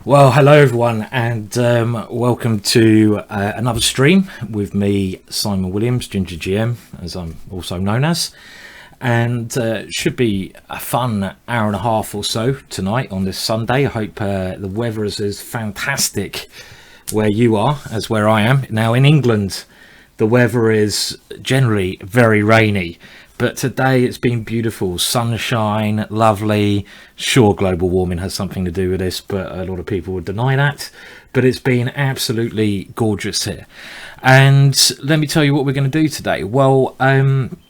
Well, hello everyone, and welcome to another stream with me, Simon Williams, GingerGM, as I'm also known as. And should be a fun hour and a half or so tonight on this Sunday. I hope the weather is as fantastic where you are as where I am. Now in England, the weather is generally very rainy. But today it's been beautiful, sunshine, lovely. Sure, global warming has something to do with this, but a lot of people would deny that. But it's been absolutely gorgeous here. And let me tell you what we're going to do today. Well, I'm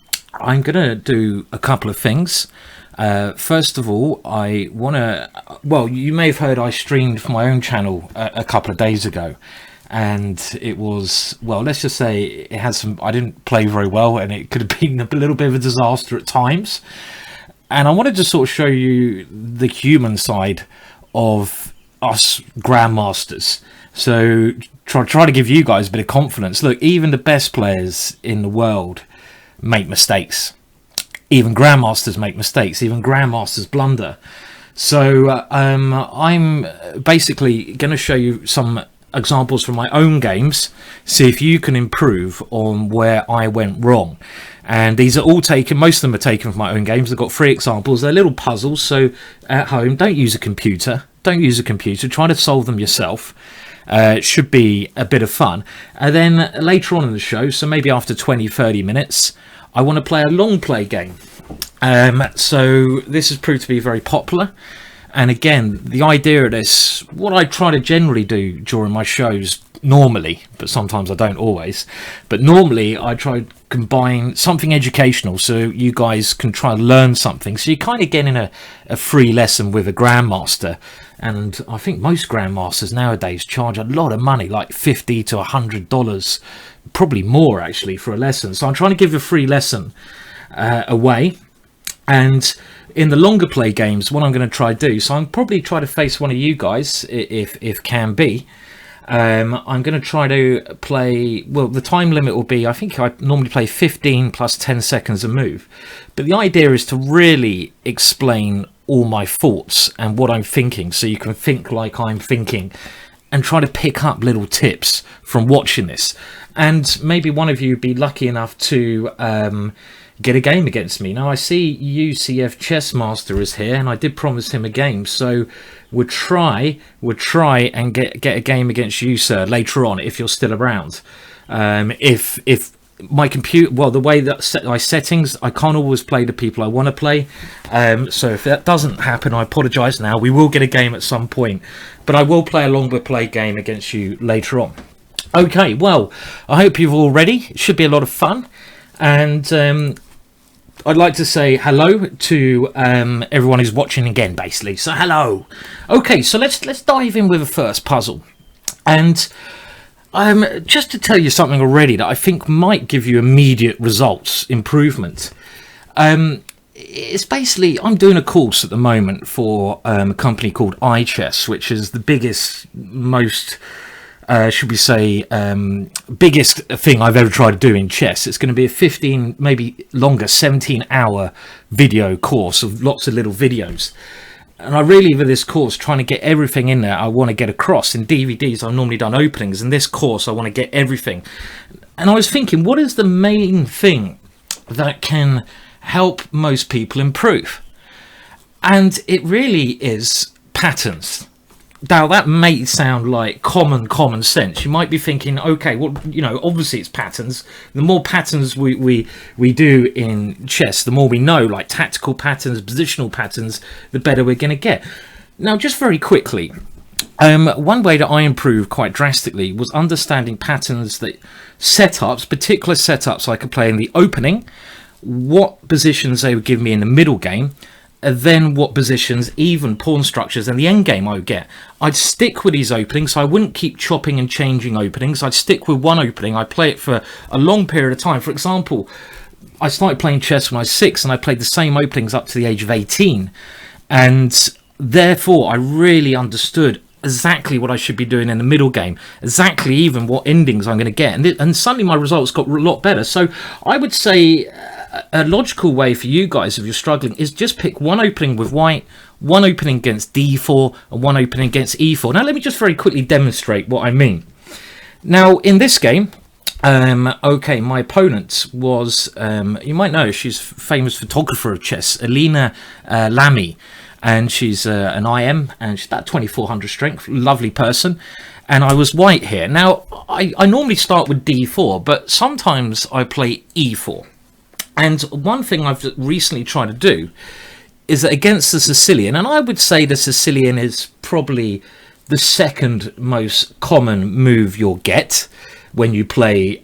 going to do a couple of things. First of all, I want to... Well, you may have heard I streamed from my own channel a couple of days ago. And it was, well, let's just say it has some, I didn't play very well, and it could have been a little bit of a disaster at times. And I wanted to sort of show you the human side of us grandmasters. So try to give you guys a bit of confidence. Look, even the best players in the world make mistakes. Even grandmasters make mistakes. Even grandmasters blunder. So I'm basically going to show you some examples from my own games, see if you can improve on where I went wrong. And these are all taken, most of them are taken from my own games. I've got 3 examples. They're little puzzles, so at home, don't use a computer, try to solve them yourself. It should be a bit of fun. And then later on in the show, so maybe after 20-30 minutes, I want to play a long play game. So this has proved to be very popular. And again, the idea of this, what I try to generally do during my shows normally, but sometimes I don't always, but normally I try to combine something educational so you guys can try and learn something. So you're kind of getting a free lesson with a grandmaster. And I think most grandmasters nowadays charge a lot of money, like $50 to $100, probably more actually, for a lesson. So I'm trying to give a free lesson away. And in the longer play games, what I'm going to try to do, so I'm probably try to face one of you guys, if can be. I'm going to try to play, well, the time limit will be, I think I normally play 15 plus 10 seconds a move. But the idea is to really explain all my thoughts and what I'm thinking, so you can think like I'm thinking and try to pick up little tips from watching this. And maybe one of you be lucky enough to get a game against me. Now I see UCF Chessmaster is here, and I did promise him a game, so we'll try and get a game against you, sir, later on, if you're still around. If my computer, well, the way that my settings, I can't always play the people I want to play, so if that doesn't happen, I apologize. Now we will get a game at some point, but I will play a longer play game against you later on. Okay, well, I hope you're all ready. It should be a lot of fun. And I'd like to say hello to everyone who's watching again, basically. So hello. Okay, so let's dive in with the first puzzle. And just to tell you something already that I think might give you immediate results, improvement. It's basically, I'm doing a course at the moment for a company called iChess, which is the biggest, most... should we say, biggest thing I've ever tried to do in chess. It's going to be a 15, maybe longer, 17-hour video course of lots of little videos. And I really, with this course, trying to get everything in there I want to get across. In DVDs, I've normally done openings. In this course, I want to get everything. And I was thinking, what is the main thing that can help most people improve? And it really is patterns. Now, that may sound like common sense. You might be thinking, okay, well, you know, obviously it's patterns. The more patterns we do in chess, the more we know, like tactical patterns, positional patterns, the better we're going to get. Now, just very quickly, one way that I improved quite drastically was understanding patterns, that setups, particular setups I could play in the opening, what positions they would give me in the middle game, and then what positions, even pawn structures, and the end game I would get. I'd stick with these openings, so I wouldn't keep chopping and changing openings. I'd stick with one opening. I'd play it for a long period of time. For example, I started playing chess when I was 6, and I played the same openings up to the age of 18. And therefore, I really understood exactly what I should be doing in the middle game, exactly even what endings I'm going to get. And suddenly my results got a lot better. So I would say a logical way for you guys, if you're struggling, is just pick one opening with white, one opening against d4, and one opening against e4. Now, let me just very quickly demonstrate what I mean. Now, in this game, okay, my opponent was, you might know, she's a famous photographer of chess, Alina Lamy, and she's an IM, and she's about 2400 strength, lovely person. And I was white here. Now, I normally start with d4, but sometimes I play e4. And one thing I've recently tried to do is that against the Sicilian, and I would say the Sicilian is probably the second most common move you'll get when you play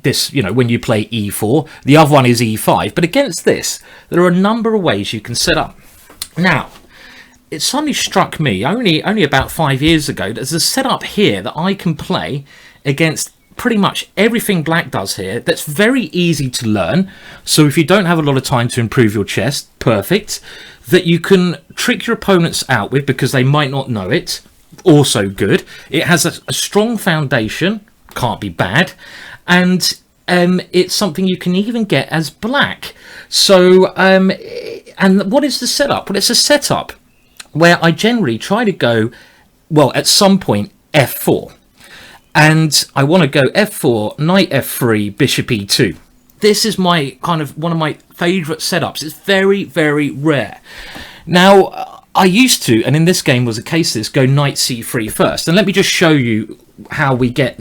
this, you know, when you play e4. The other one is e5. But against this, there are a number of ways you can set up. Now, it suddenly struck me only about 5 years ago, there's a setup here that I can play against pretty much everything black does here that's very easy to learn. So if you don't have a lot of time to improve your chess, perfect. That you can trick your opponents out with because they might not know it, also good. It has a strong foundation, can't be bad. And it's something you can even get as black. So, and what is the setup? Well, it's a setup where I generally try to go, well, at some point, f4. And I want to go f4, knight f3, bishop e2. This is my kind of one of my favourite setups. It's very, very rare. Now, I used to, and in this game was a case of this, go knight c3 first. And let me just show you how we get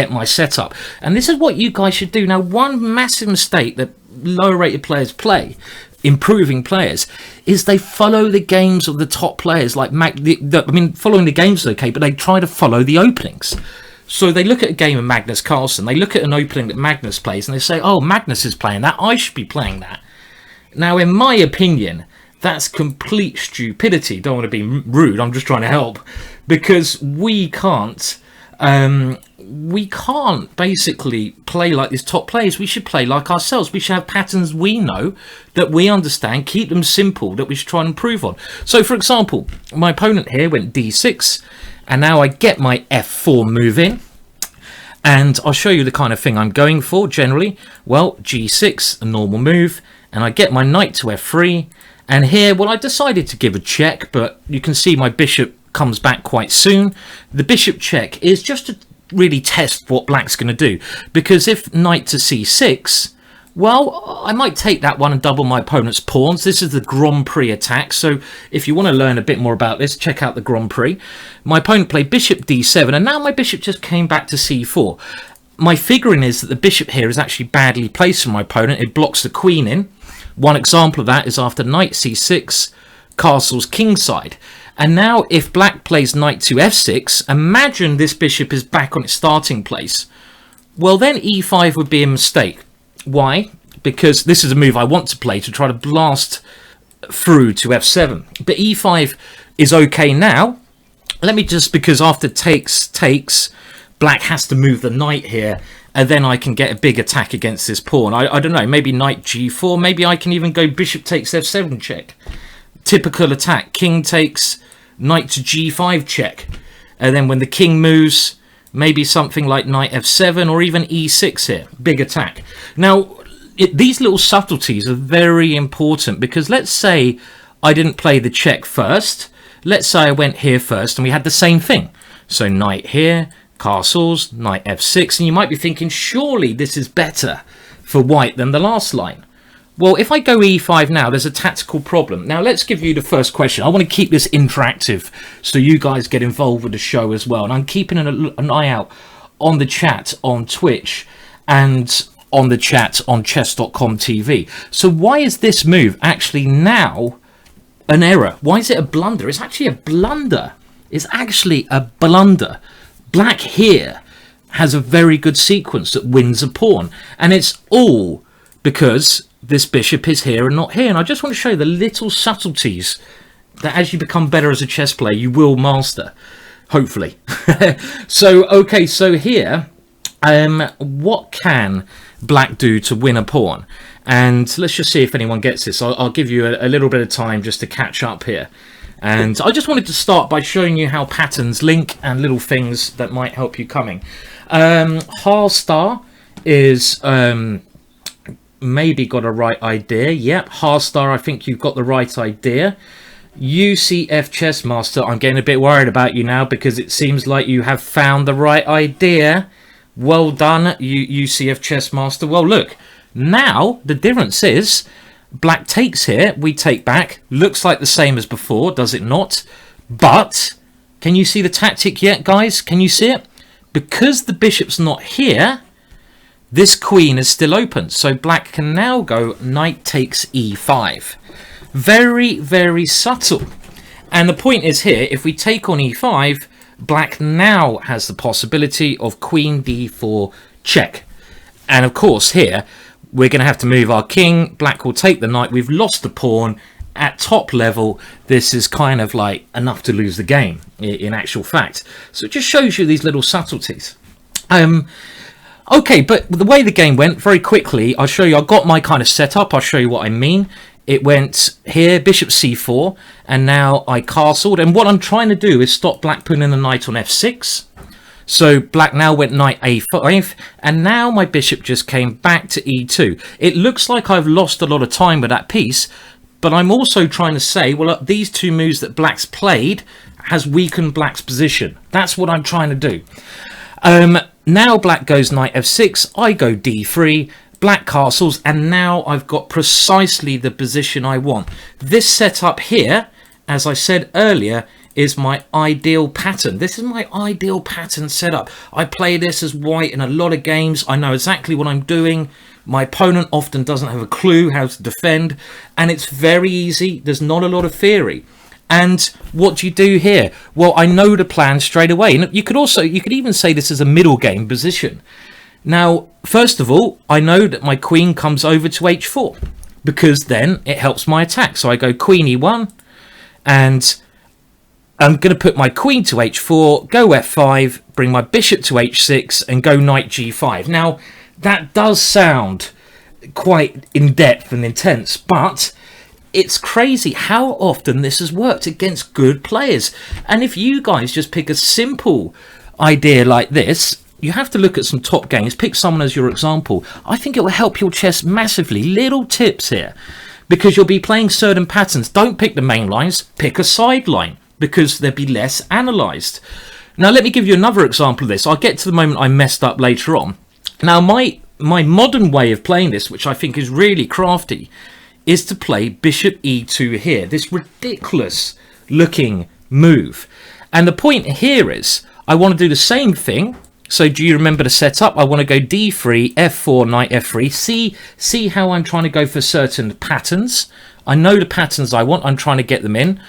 my setup. And this is what you guys should do. Now, one massive mistake that lower rated players play, improving players, is they follow the games of the top players. Like I mean, following the games is okay, but they try to follow the openings. So they look at a game of Magnus Carlsen, they look at an opening that Magnus plays, and they say, oh, Magnus is playing that, I should be playing that. Now, in my opinion, that's complete stupidity. Don't want to be rude, I'm just trying to help. Because we can't basically play like these top players. We should play like ourselves. We should have patterns we know, that we understand, keep them simple, that we should try and improve on. So, for example, my opponent here went d6, and now I get my f4 move in. And I'll show you the kind of thing I'm going for generally. Well, g6, a normal move, and I get my knight to f3. And here, well, I decided to give a check, but you can see my bishop comes back quite soon. The bishop check is just to really test what black's going to do, because if knight to c6, well, I might take that one and double my opponent's pawns. This is the Grand Prix attack, so if you want to learn a bit more about this, check out the Grand Prix. My opponent played bishop d7, and now my bishop just came back to c4. My figuring is that the bishop here is actually badly placed for my opponent. It blocks the queen in. One example of that is after knight c6, castle's kingside. And now if black plays knight to f6, imagine this bishop is back on its starting place. Well, then e5 would be a mistake. Why? Because this is a move I want to play to try to blast through to f7. But e5 is okay now. Let me just, because after takes, black has to move the knight here, and then I can get a big attack against this pawn. I don't know, maybe knight g4, maybe I can even go bishop takes f7 check. Typical attack, king takes, knight to g5 check. And then when the king moves, maybe something like knight f7 or even e6 here. Big attack. Now, these little subtleties are very important, because let's say I didn't play the check first. Let's say I went here first and we had the same thing. So knight here, castles, knight f6, and you might be thinking, surely this is better for white than the last line. Well, if I go e5 now, there's a tactical problem. Now, let's give you the first question. I want to keep this interactive so you guys get involved with the show as well. And I'm keeping an eye out on the chat on Twitch and on the chat on chess.com TV. So why is this move actually now an error? Why is it a blunder? It's actually a blunder. It's actually a blunder. Black here has a very good sequence that wins a pawn. And it's all because this bishop is here and not here. And I just want to show you the little subtleties that as you become better as a chess player, you will master, hopefully. So, okay, so here, what can black do to win a pawn? And let's just see if anyone gets this. I'll give you a little bit of time just to catch up here. And I just wanted to start by showing you how patterns link and little things that might help you coming. Harstar is maybe got a right idea. Yep, Harstar, I think you've got the right idea. UCF Chessmaster, I'm getting a bit worried about you now because it seems like you have found the right idea. Well done, UCF Chessmaster. Well, look, now the difference is black takes here, we take back. Looks like the same as before, does it not? But can you see the tactic yet, guys? Can you see it? Because the bishop's not here, this queen is still open. So black can now go knight takes e5. Very, very subtle. And the point is here, if we take on e5, black now has the possibility of queen d4 check. And of course here, we're going to have to move our king. Black will take the knight. We've lost the pawn. At top level, this is kind of like enough to lose the game, in actual fact. So it just shows you these little subtleties. Okay, but the way the game went, very quickly, I'll show you. I've got my kind of setup. I'll show you what I mean. It went here, bishop c4, and now I castled. And what I'm trying to do is stop black putting the knight on f6. So black now went knight a5, and now my bishop just came back to e2. It looks like I've lost a lot of time with that piece, but I'm also trying to say, well, these two moves that black's played has weakened black's position. That's what I'm trying to do. Now black goes knight f6, I go d3, black castles, and now I've got precisely the position I want. This setup here, as I said earlier, is my ideal pattern. This is my ideal pattern setup. I play this as white in a lot of games. I know exactly what I'm doing. My opponent often doesn't have a clue how to defend, and it's very easy. There's not a lot of theory. And what do you do here? Well, I know the plan straight away. And you could even say this is a middle game position. Now, first of all, I know that my queen comes over to h4 because then it helps my attack. So I go queen e1, and I'm going to put my queen to h4, go f5, bring my bishop to h6, and go knight g5. Now, that does sound quite in-depth and intense, but it's crazy how often this has worked against good players. And if you guys just pick a simple idea like this, you have to look at some top games, pick someone as your example. I think it will help your chess massively. Little tips here, because you'll be playing certain patterns. Don't pick the main lines, pick a sideline, because they'll be less analysed. Now, let me give you another example of this. I'll get to the moment I messed up later on. Now, my modern way of playing this, which I think is really crafty, is to play bishop e2 here. This ridiculous looking move. And the point here is, I want to do the same thing. So do you remember the setup? I want to go d3, f4, knight f3. See how I'm trying to go for certain patterns. I know the patterns I want. I'm trying to get them in.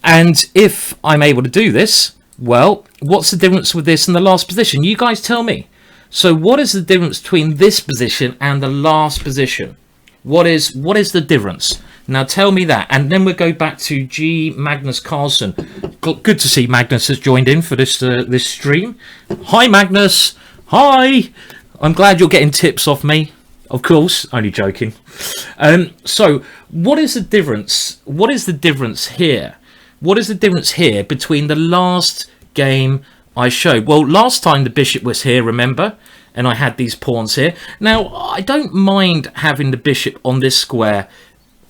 And if I'm able to do this, well, what's the difference with this and the last position? You guys tell me. So what is the difference between this position and the last position? What is the difference? Now tell me that. And then we'll go back to G. Magnus Carlson. Good to see Magnus has joined in for this this stream. Hi, Magnus. Hi. I'm glad you're getting tips off me. Of course, only joking. So what is the difference? What is the difference here? What is the difference here between the last game I showed? Well, last time the bishop was here, remember? And I had these pawns here. Now, I don't mind having the bishop on this square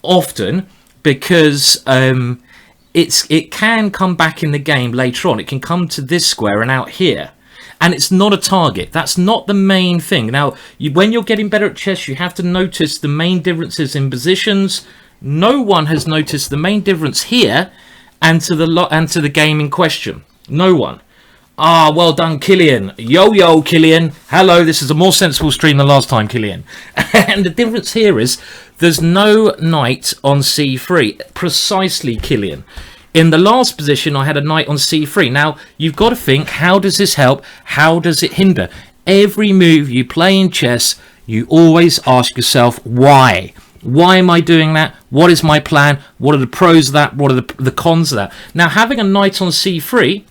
often because it can come back in the game later on. It can come to this square and out here. And it's not a target. That's not the main thing. Now, when you're getting better at chess, you have to notice the main differences in positions. No one has noticed the main difference here and to the game in question. No one. Ah, well done, Killian. Yo, Killian. Hello, this is a more sensible stream than last time, Killian. And the difference here is there's no knight on c3. Precisely, Killian. In the last position, I had a knight on c3. Now, you've got to think, how does this help? How does it hinder? Every move you play in chess, you always ask yourself, why? Why am I doing that? What is my plan? What are the pros of that? What are the cons of that? Now, having a knight on c3,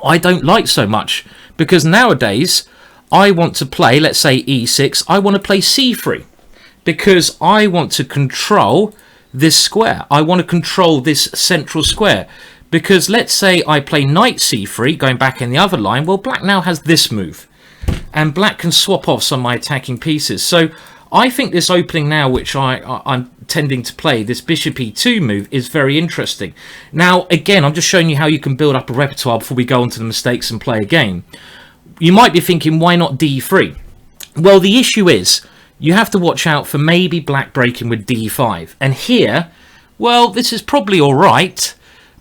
I don't like so much because nowadays I want to play, let's say e6, I want to play c3 because I want to control this square. I want to control this central square because let's say I play knight c3 going back in the other line. Well, black now has this move and black can swap off some of my attacking pieces. So I think this opening now, which I'm tending to play, this bishop e2 move, is very interesting. Now, again, I'm just showing you how you can build up a repertoire before we go on to the mistakes and play a game. You might be thinking, why not d3? Well, the issue is, you have to watch out for maybe black breaking with d5. And here, well, this is probably all right.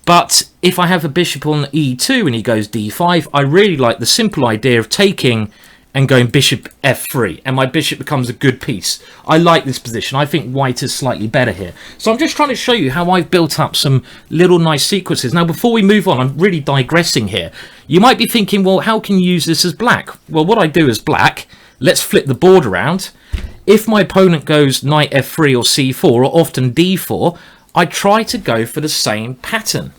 But if I have a bishop on e2 and he goes d5, I really like the simple idea of taking and going bishop f3, and my bishop becomes a good piece. I like this position. I think white is slightly better here. So I'm just trying to show you how I've built up some little nice sequences. Now, before we move on, I'm really digressing here. You might be thinking, well, how can you use this as black? Well, what I do is black. Let's flip the board around. If my opponent goes knight f3 or c4, or often d4, I try to go for the same pattern.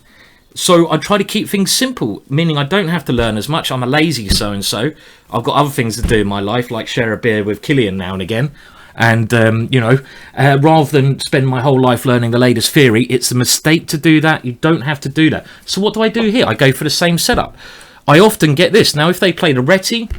So I try to keep things simple, meaning I don't have to learn as much. I'm a lazy so-and-so. I've got other things to do in my life, like share a beer with Killian now and again. And, rather than spend my whole life learning the latest theory, it's a mistake to do that. You don't have to do that. So what do I do here? I go for the same setup. I often get this. Now, if they played a Reti,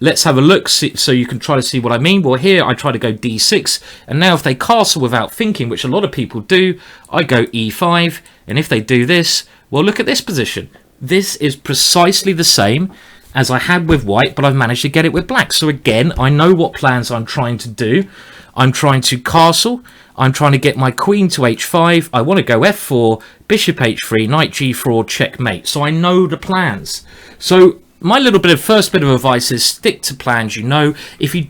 let's have a look so you can try to see what I mean. Well, here I try to go d6. And now if they castle without thinking, which a lot of people do, I go e5. And if they do this, well, look at this position. This is precisely the same as I had with white, but I've managed to get it with black. So again, I know what plans I'm trying to do. I'm trying to castle. I'm trying to get my queen to h5. I want to go f4, bishop h3, knight g4, checkmate. So I know the plans. So my first bit of advice is stick to plans you know. If you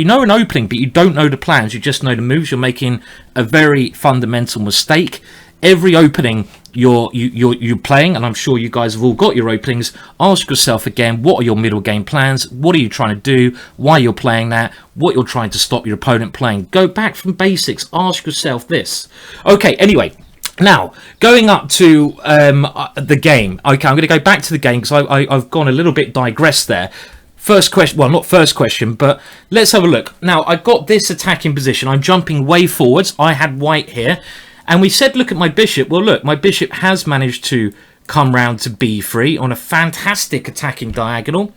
know an opening, but you don't know the plans, you just know the moves, you're making a very fundamental mistake. Every opening you're playing, and I'm sure you guys have all got your openings, ask yourself again, what are your middle game plans? What are you trying to do? Why you're playing that? What you're trying to stop your opponent playing? Go back from basics. Ask yourself this. Okay, anyway. Now, going up to the game. Okay, I'm going to go back to the game because I've gone a little bit digressed there. First question, well, not first question, but let's have a look. Now, I've got this attacking position. I'm jumping way forwards. I had white here. And we said, look at my bishop. Well, look, my bishop has managed to come round to b3 on a fantastic attacking diagonal.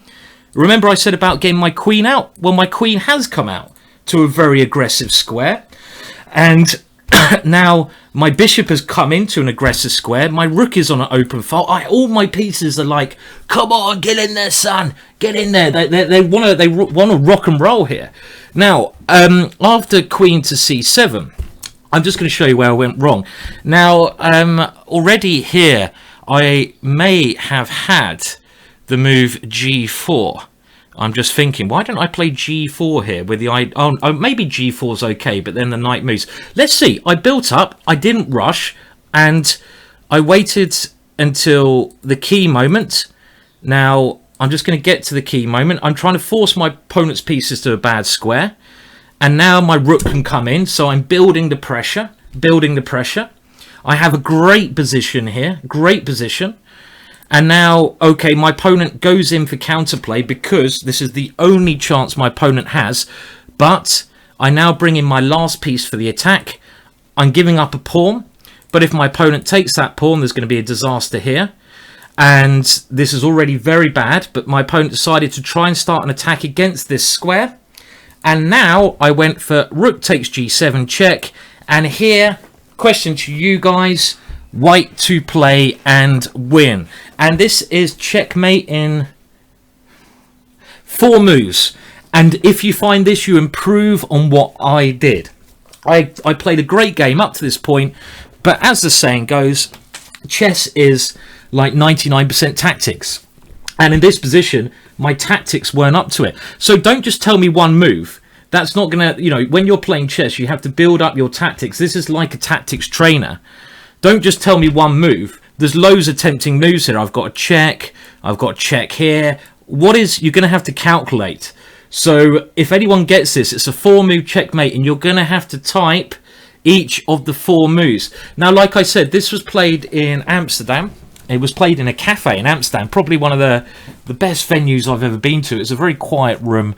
Remember I said about getting my queen out? Well, my queen has come out to a very aggressive square. And now my bishop has come into an aggressive square. My rook is on an open file. All my pieces are like, come on, get in there, son. Get in there. They want to rock and roll here. Now, after queen to c7, I'm just going to show you where I went wrong. Now, already here, I may have had the move g4. I'm just thinking, why don't I play g4 here with the oh, maybe g4's okay, but then the knight moves. Let's see. I built up. I didn't rush, and I waited until the key moment. Now, I'm just going to get to the key moment. I'm trying to force my opponent's pieces to a bad square. And now my rook can come in, so I'm building the pressure, I have a great position here, great position. And now, okay, my opponent goes in for counterplay because this is the only chance my opponent has. But I now bring in my last piece for the attack. I'm giving up a pawn, but if my opponent takes that pawn, there's going to be a disaster here. And this is already very bad, but my opponent decided to try and start an attack against this square. And now I went for rook takes g7 check. And here, question to you guys, white to play and win. And this is checkmate in 4 moves. And if you find this, you improve on what I did. I played a great game up to this point. But as the saying goes, chess is like 99% tactics. And in this position, my tactics weren't up to it. So don't just tell me one move. That's not going to, when you're playing chess, you have to build up your tactics. This is like a tactics trainer. Don't just tell me one move. There's loads of tempting moves here. I've got a check. I've got a check here. You're going to have to calculate. So if anyone gets this, it's a 4-move checkmate, and you're going to have to type each of the 4 moves. Now, like I said, this was played in Amsterdam. It was played in a cafe in Amsterdam, probably one of the best venues I've ever been to. It's a very quiet room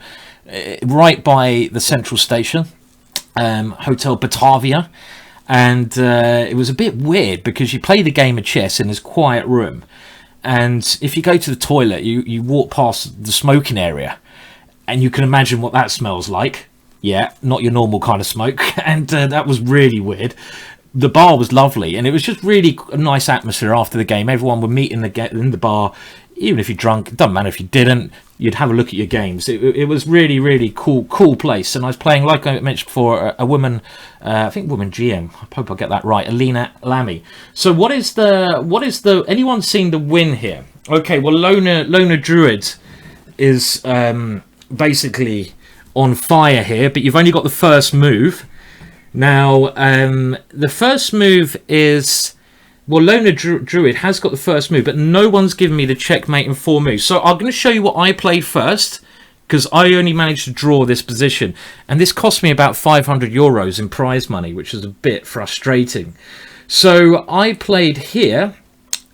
right by the central station, Hotel Batavia. And it was a bit weird because you play the game of chess in this quiet room. And if you go to the toilet, you walk past the smoking area. And you can imagine what that smells like. Yeah, not your normal kind of smoke. And that was really weird. The bar was lovely, and it was just really a nice atmosphere after the game. Everyone would meet in the bar, even if you're drunk. It doesn't matter if you didn't. You'd have a look at your games. It was really, really cool place. And I was playing, like I mentioned before, a woman, I think woman GM. I hope I get that right, Alina Lamy. So what is the? Anyone seen the win here? Okay, well, Lona Druid is basically on fire here, but you've only got the first move. Now, the first move is, well, Lona Druid has got the first move, but no one's given me the checkmate in 4 moves. So I'm going to show you what I played first, because I only managed to draw this position. And this cost me about 500 euros in prize money, which is a bit frustrating. So I played here,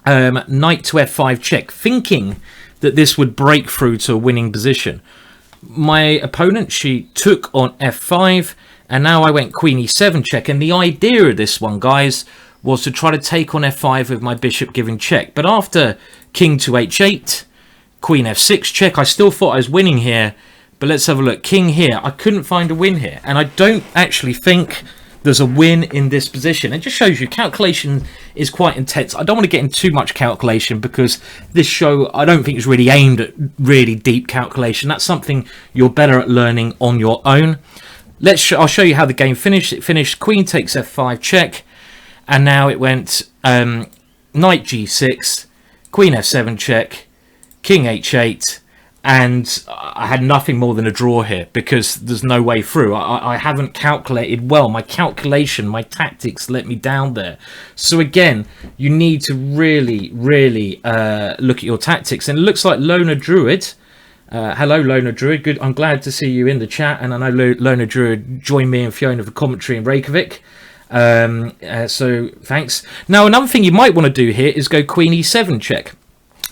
knight to f5 check, thinking that this would break through to a winning position. My opponent, she took on f5, and now I went queen e7 check. And the idea of this one, guys, was to try to take on f5 with my bishop giving check. But after king to h8, queen f6 check, I still thought I was winning here. But let's have a look. King here. I couldn't find a win here. And I don't actually think there's a win in this position. It just shows you calculation is quite intense. I don't want to get into too much calculation, because this show I don't think is really aimed at really deep calculation. That's something you're better at learning on your own. I'll show you how the game finished. It finished queen takes f5 check, and now it went knight g6, queen f7 check, king h8, and I had nothing more than a draw here because there's no way through. I haven't calculated well. My calculation, my tactics let me down there. So again, you need to really look at your tactics. And it looks like Lona Druid. Hello, Lona Druid. Good. I'm glad to see you in the chat, and I know Lona Druid joined me and Fiona for commentary in Reykjavik. So thanks. Now, another thing you might want to do here is go queen e7 check.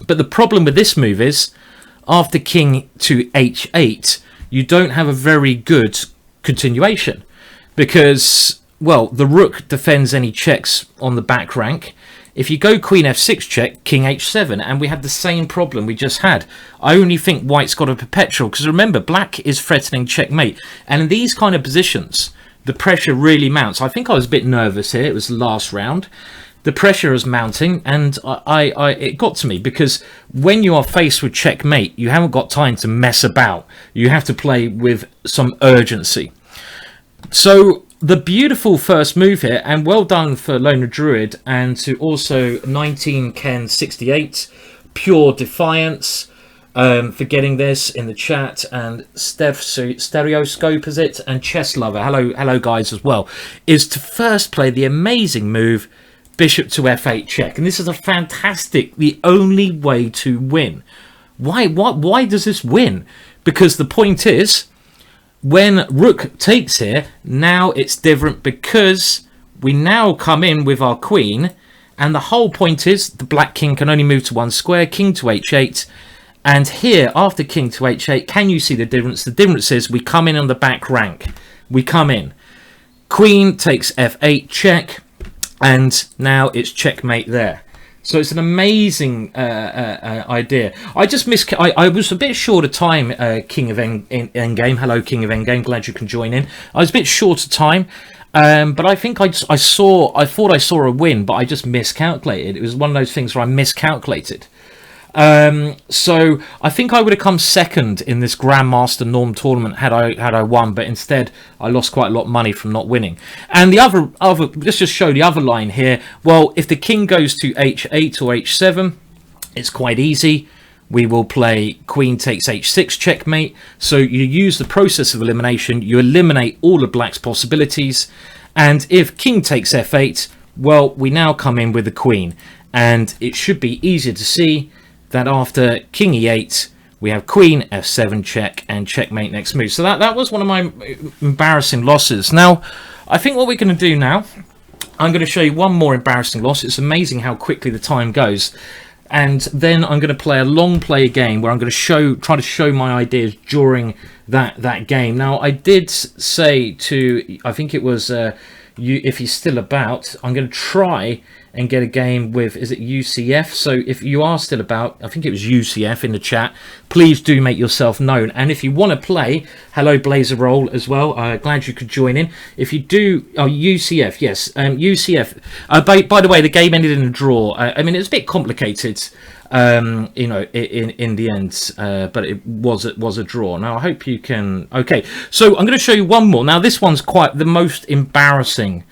But the problem with this move is, after king to h8, you don't have a very good continuation, because, well, the rook defends any checks on the back rank. If you go queen f6 check, king h7, and we had the same problem we just had. I only think white's got a perpetual, because remember, black is threatening checkmate. And in these kind of positions, the pressure really mounts. I think I was a bit nervous here. It was the last round. The pressure is mounting, and it got to me, because when you are faced with checkmate, you haven't got time to mess about. You have to play with some urgency. So the beautiful first move here, and well done for Lona Druid, and to also 19Ken68, Pure Defiance, for getting this in the chat, and Stereoscope is it, and Chess Lover, hello guys as well, is to first play the amazing move bishop to f8 check. And this is a fantastic, the only way to win. Why does this win? Because the point is, when rook takes here, now it's different, because we now come in with our queen, and the whole point is the black king can only move to 1 square, king to h8, and here after king to h8, can you see the difference? The difference is we come in on the back rank. We come in, queen takes f8 check, and now it's checkmate there. So it's an amazing idea. I just I was a bit short of time, King of Endgame. Hello, King of Endgame. Glad you can join in. I was a bit short of time, but I think I thought I saw a win, but I just miscalculated. It was one of those things where I miscalculated. So I think I would have come second in this Grandmaster Norm tournament had I won, but instead I lost quite a lot of money from not winning. And the other let's just show the other line here. Well, if the king goes to h8 or h7, it's quite easy. We will play queen takes h6 checkmate. So you use the process of elimination. You eliminate all of black's possibilities. And if king takes f8, well, we now come in with the queen, and it should be easier to see that after king e8, we have queen f7 check and checkmate next move. So that was one of my embarrassing losses. Now, I think what we're going to do now, I'm going to show you one more embarrassing loss. It's amazing how quickly the time goes. And then I'm going to play a long play game where I'm going to try to show my ideas during that game. Now, I did say to, I think it was if he's still about. I'm going to try and get a game with, is it UCF? So if you are still about, I think it was UCF in the chat, please do make yourself known. And if you want to play, hello Blazer Roll as well, glad you could join in. If you do, oh, UCF, yes, UCF. By the way, the game ended in a draw. I mean, it's a bit complicated, you know, in the end, but it was a draw. Now I hope you can. Okay, so I'm going to show you one more. Now this one's quite the most embarrassing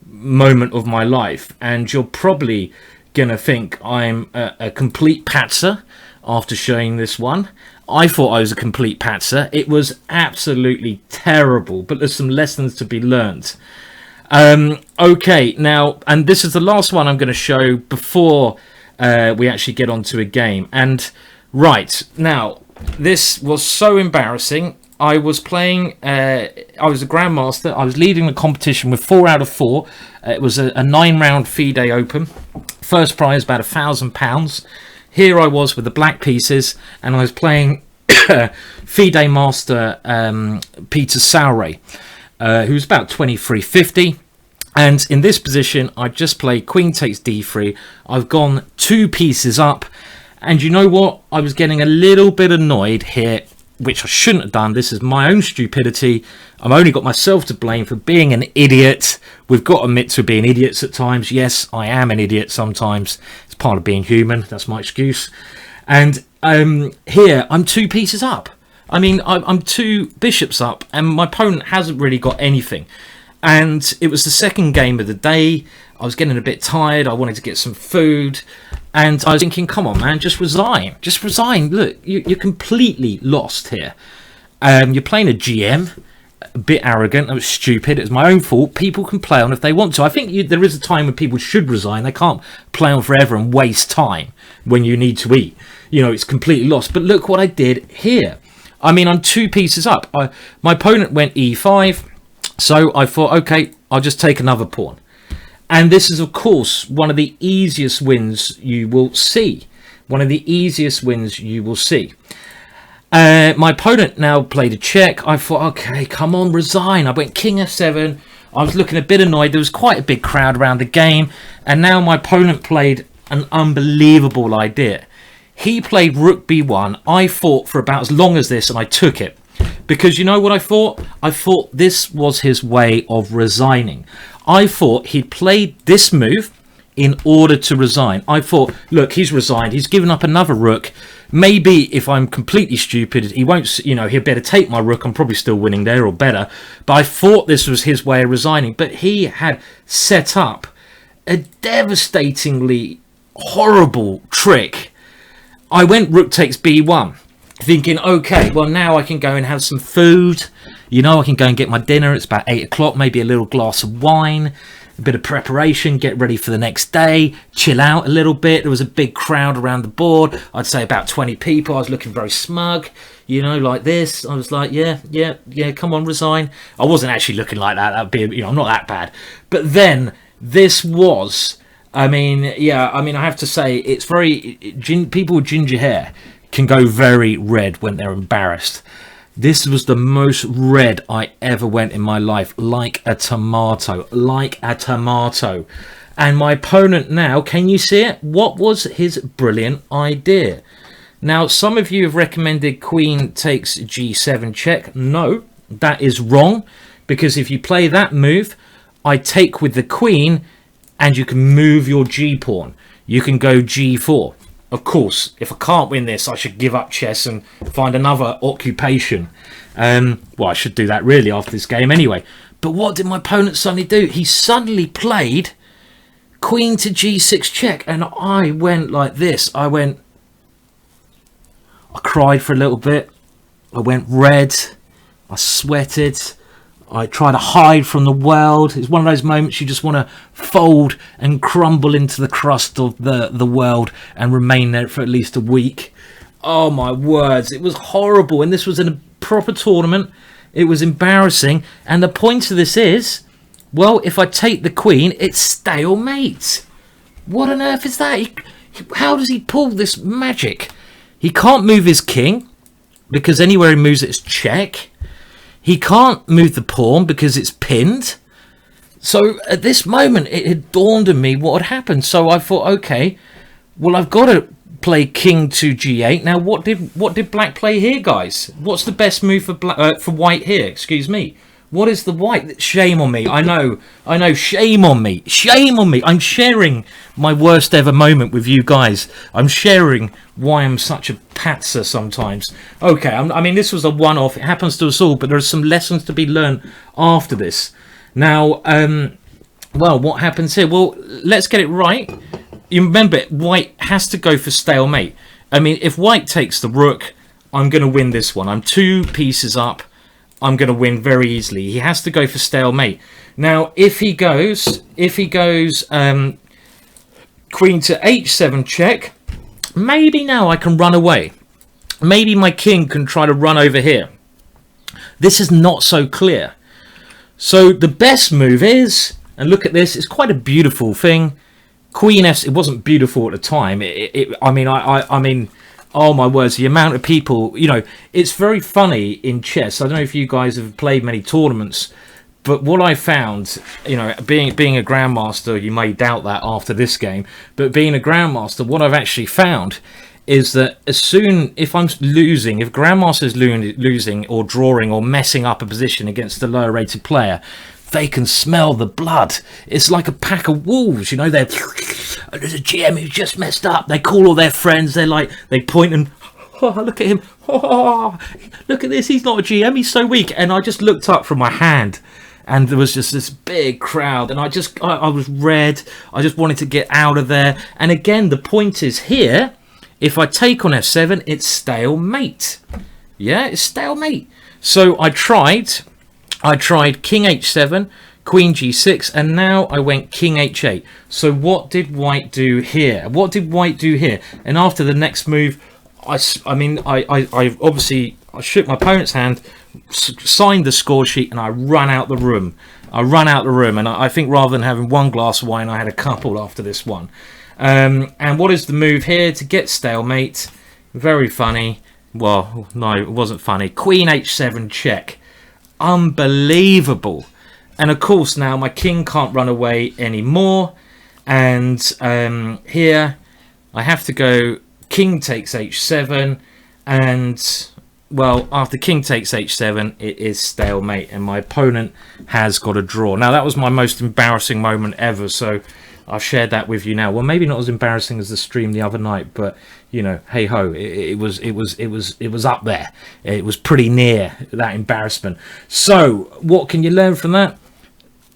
moment of my life, and you're probably gonna think I'm a complete patzer after showing this one. I thought I was a complete patzer. It was absolutely terrible, but there's some lessons to be learned. Okay, now, and this is the last one I'm going to show before we actually get onto a game. And right now, this was so embarrassing. I was playing, I was a grandmaster. I was leading the competition with 4 out of 4. It was a 9-round FIDE Open. First prize about £1,000. Here I was with the black pieces, and I was playing FIDE Master Peter Sauray, who's about 2350. And in this position, I just played Queen takes D3. I've gone 2 pieces up, and you know what? I was getting a little bit annoyed here, which I shouldn't have done. This is my own stupidity. I've only got myself to blame for being an idiot. We've got to admit to being idiots at times. Yes, I am an idiot sometimes. It's part of being human. That's my excuse. And here, I'm 2 pieces up. I mean, I'm 2 bishops up, and my opponent hasn't really got anything. And it was the second game of the day. I was getting a bit tired. I wanted to get some food. And I was thinking, come on, man, just resign. Just resign. Look, you're completely lost here. You're playing a GM, a bit arrogant. That was stupid. It was my own fault. People can play on if they want to. I think there is a time when people should resign. They can't play on forever and waste time when you need to eat. You know, it's completely lost. But look what I did here. I mean, I'm 2 pieces up. My opponent went E5. So I thought, okay, I'll just take another pawn. And this is, of course, one of the easiest wins you will see. One of the easiest wins you will see. My opponent now played a check. I thought, okay, come on, resign. I went King F7. I was looking a bit annoyed. There was quite a big crowd around the game. And now my opponent played an unbelievable idea. He played Rook B1. I fought for about as long as this, and I took it. Because you know what I thought? I thought this was his way of resigning. I thought he'd played this move in order to resign. I thought, look, he's resigned. He's given up another rook. Maybe if I'm completely stupid, he won't, you know, he'll better take my rook. I'm probably still winning there or better. But I thought this was his way of resigning. But he had set up a devastatingly horrible trick. I went Rook takes B1. Thinking, okay, well, now I can go and have some food. You know, I can go and get my dinner. It's about 8 o'clock, maybe a little glass of wine, a bit of preparation, get ready for the next day, chill out a little bit. There was a big crowd around the board. I'd say about 20 people. I was looking very smug, you know, like this. I was like, yeah, come on, resign. I wasn't actually looking like that. That would be, you know, I'm not that bad. But then this was, I mean, yeah, I mean, I have to say, it's very, people with ginger hair can go very red when they're embarrassed. This was the most red I ever went in my life, like a tomato, And my opponent now, can you see it? What was his brilliant idea? Now, some of you have recommended Queen takes G7 check. No, that is wrong, because if you play that move, I take with the Queen, and you can move your G pawn. You can go G4. Of course, if I can't win this, I should give up chess and find another occupation. Well, I should do that really after this game anyway. But what did my opponent suddenly do? He suddenly played Queen to G6 check, and I went like this. I cried for a little bit. I went red. I sweated. I try to hide from the world. It's one of those moments you just want to fold and crumble into the crust of the world and remain there for at least a week. Oh my words, it was horrible. And this was in a proper tournament. It was embarrassing. And the point of this is, well, if I take the Queen, it's stalemate. What on earth is that? How does he pull this magic? He can't move his king, because anywhere he moves it's check. He can't move the pawn because it's pinned. So at this moment, it had dawned on me what had happened. So I thought, okay, well, I've got to play king to g8. Now, what did black play here, guys? What's the best move for for white here? Excuse me. What is the white? Shame on me. I know. Shame on me. Shame on me. I'm sharing my worst ever moment with you guys. I'm sharing why I'm such a patzer sometimes. Okay, I mean, this was a one-off. It happens to us all, but there are some lessons to be learned after this. Now, well, what happens here? Well, let's get it right. You remember, white has to go for stalemate. I mean, if white takes the rook, I'm going to win this one. I'm 2 pieces up. I'm going to win very easily. He has to go for stalemate. Now, if he goes queen to h7 check, maybe now I can run away. Maybe my king can try to run over here. This is not so clear. So the best move is, and look at this, it's quite a beautiful thing. Queen F. It wasn't beautiful at the time. I mean, oh my words, the amount of people, you know, it's very funny in chess. I don't know if you guys have played many tournaments, but what I found, you know, being a grandmaster, you may doubt that after this game, but being a grandmaster, what I've actually found is that as soon, if I'm losing, if grandmaster's losing or drawing or messing up a position against a lower rated player, they can smell the blood. It's like a pack of wolves, you know. There's a GM who's just messed up. They call all their friends. They're like, they point and, oh, look at him. Oh, look at this. He's not a GM. He's so weak. And I just looked up from my hand, and there was just this big crowd. And I was red. I just wanted to get out of there. And again, the point is here, if I take on f7, it's stalemate. Yeah, it's stalemate. So I tried king h7, queen g6, and now I went king h8. So what did white do here? What did white do here? And after the next move, I obviously shook my opponent's hand, signed the score sheet, and I ran out the room. And I think rather than having one glass of wine, I had a couple after this one. And what is the move here to get stalemate? Very funny. Well, no, it wasn't funny. Queen h7 check. Unbelievable. And of course now my king can't run away anymore, and here I have to go king takes h7, and well, after king takes h7 it is stalemate, and my opponent has got a draw. Now that was my most embarrassing moment ever, so I've shared that with you now. Well, maybe not as embarrassing as the stream the other night, but you know, hey ho, it was up there. It was pretty near that embarrassment. So what can you learn from that?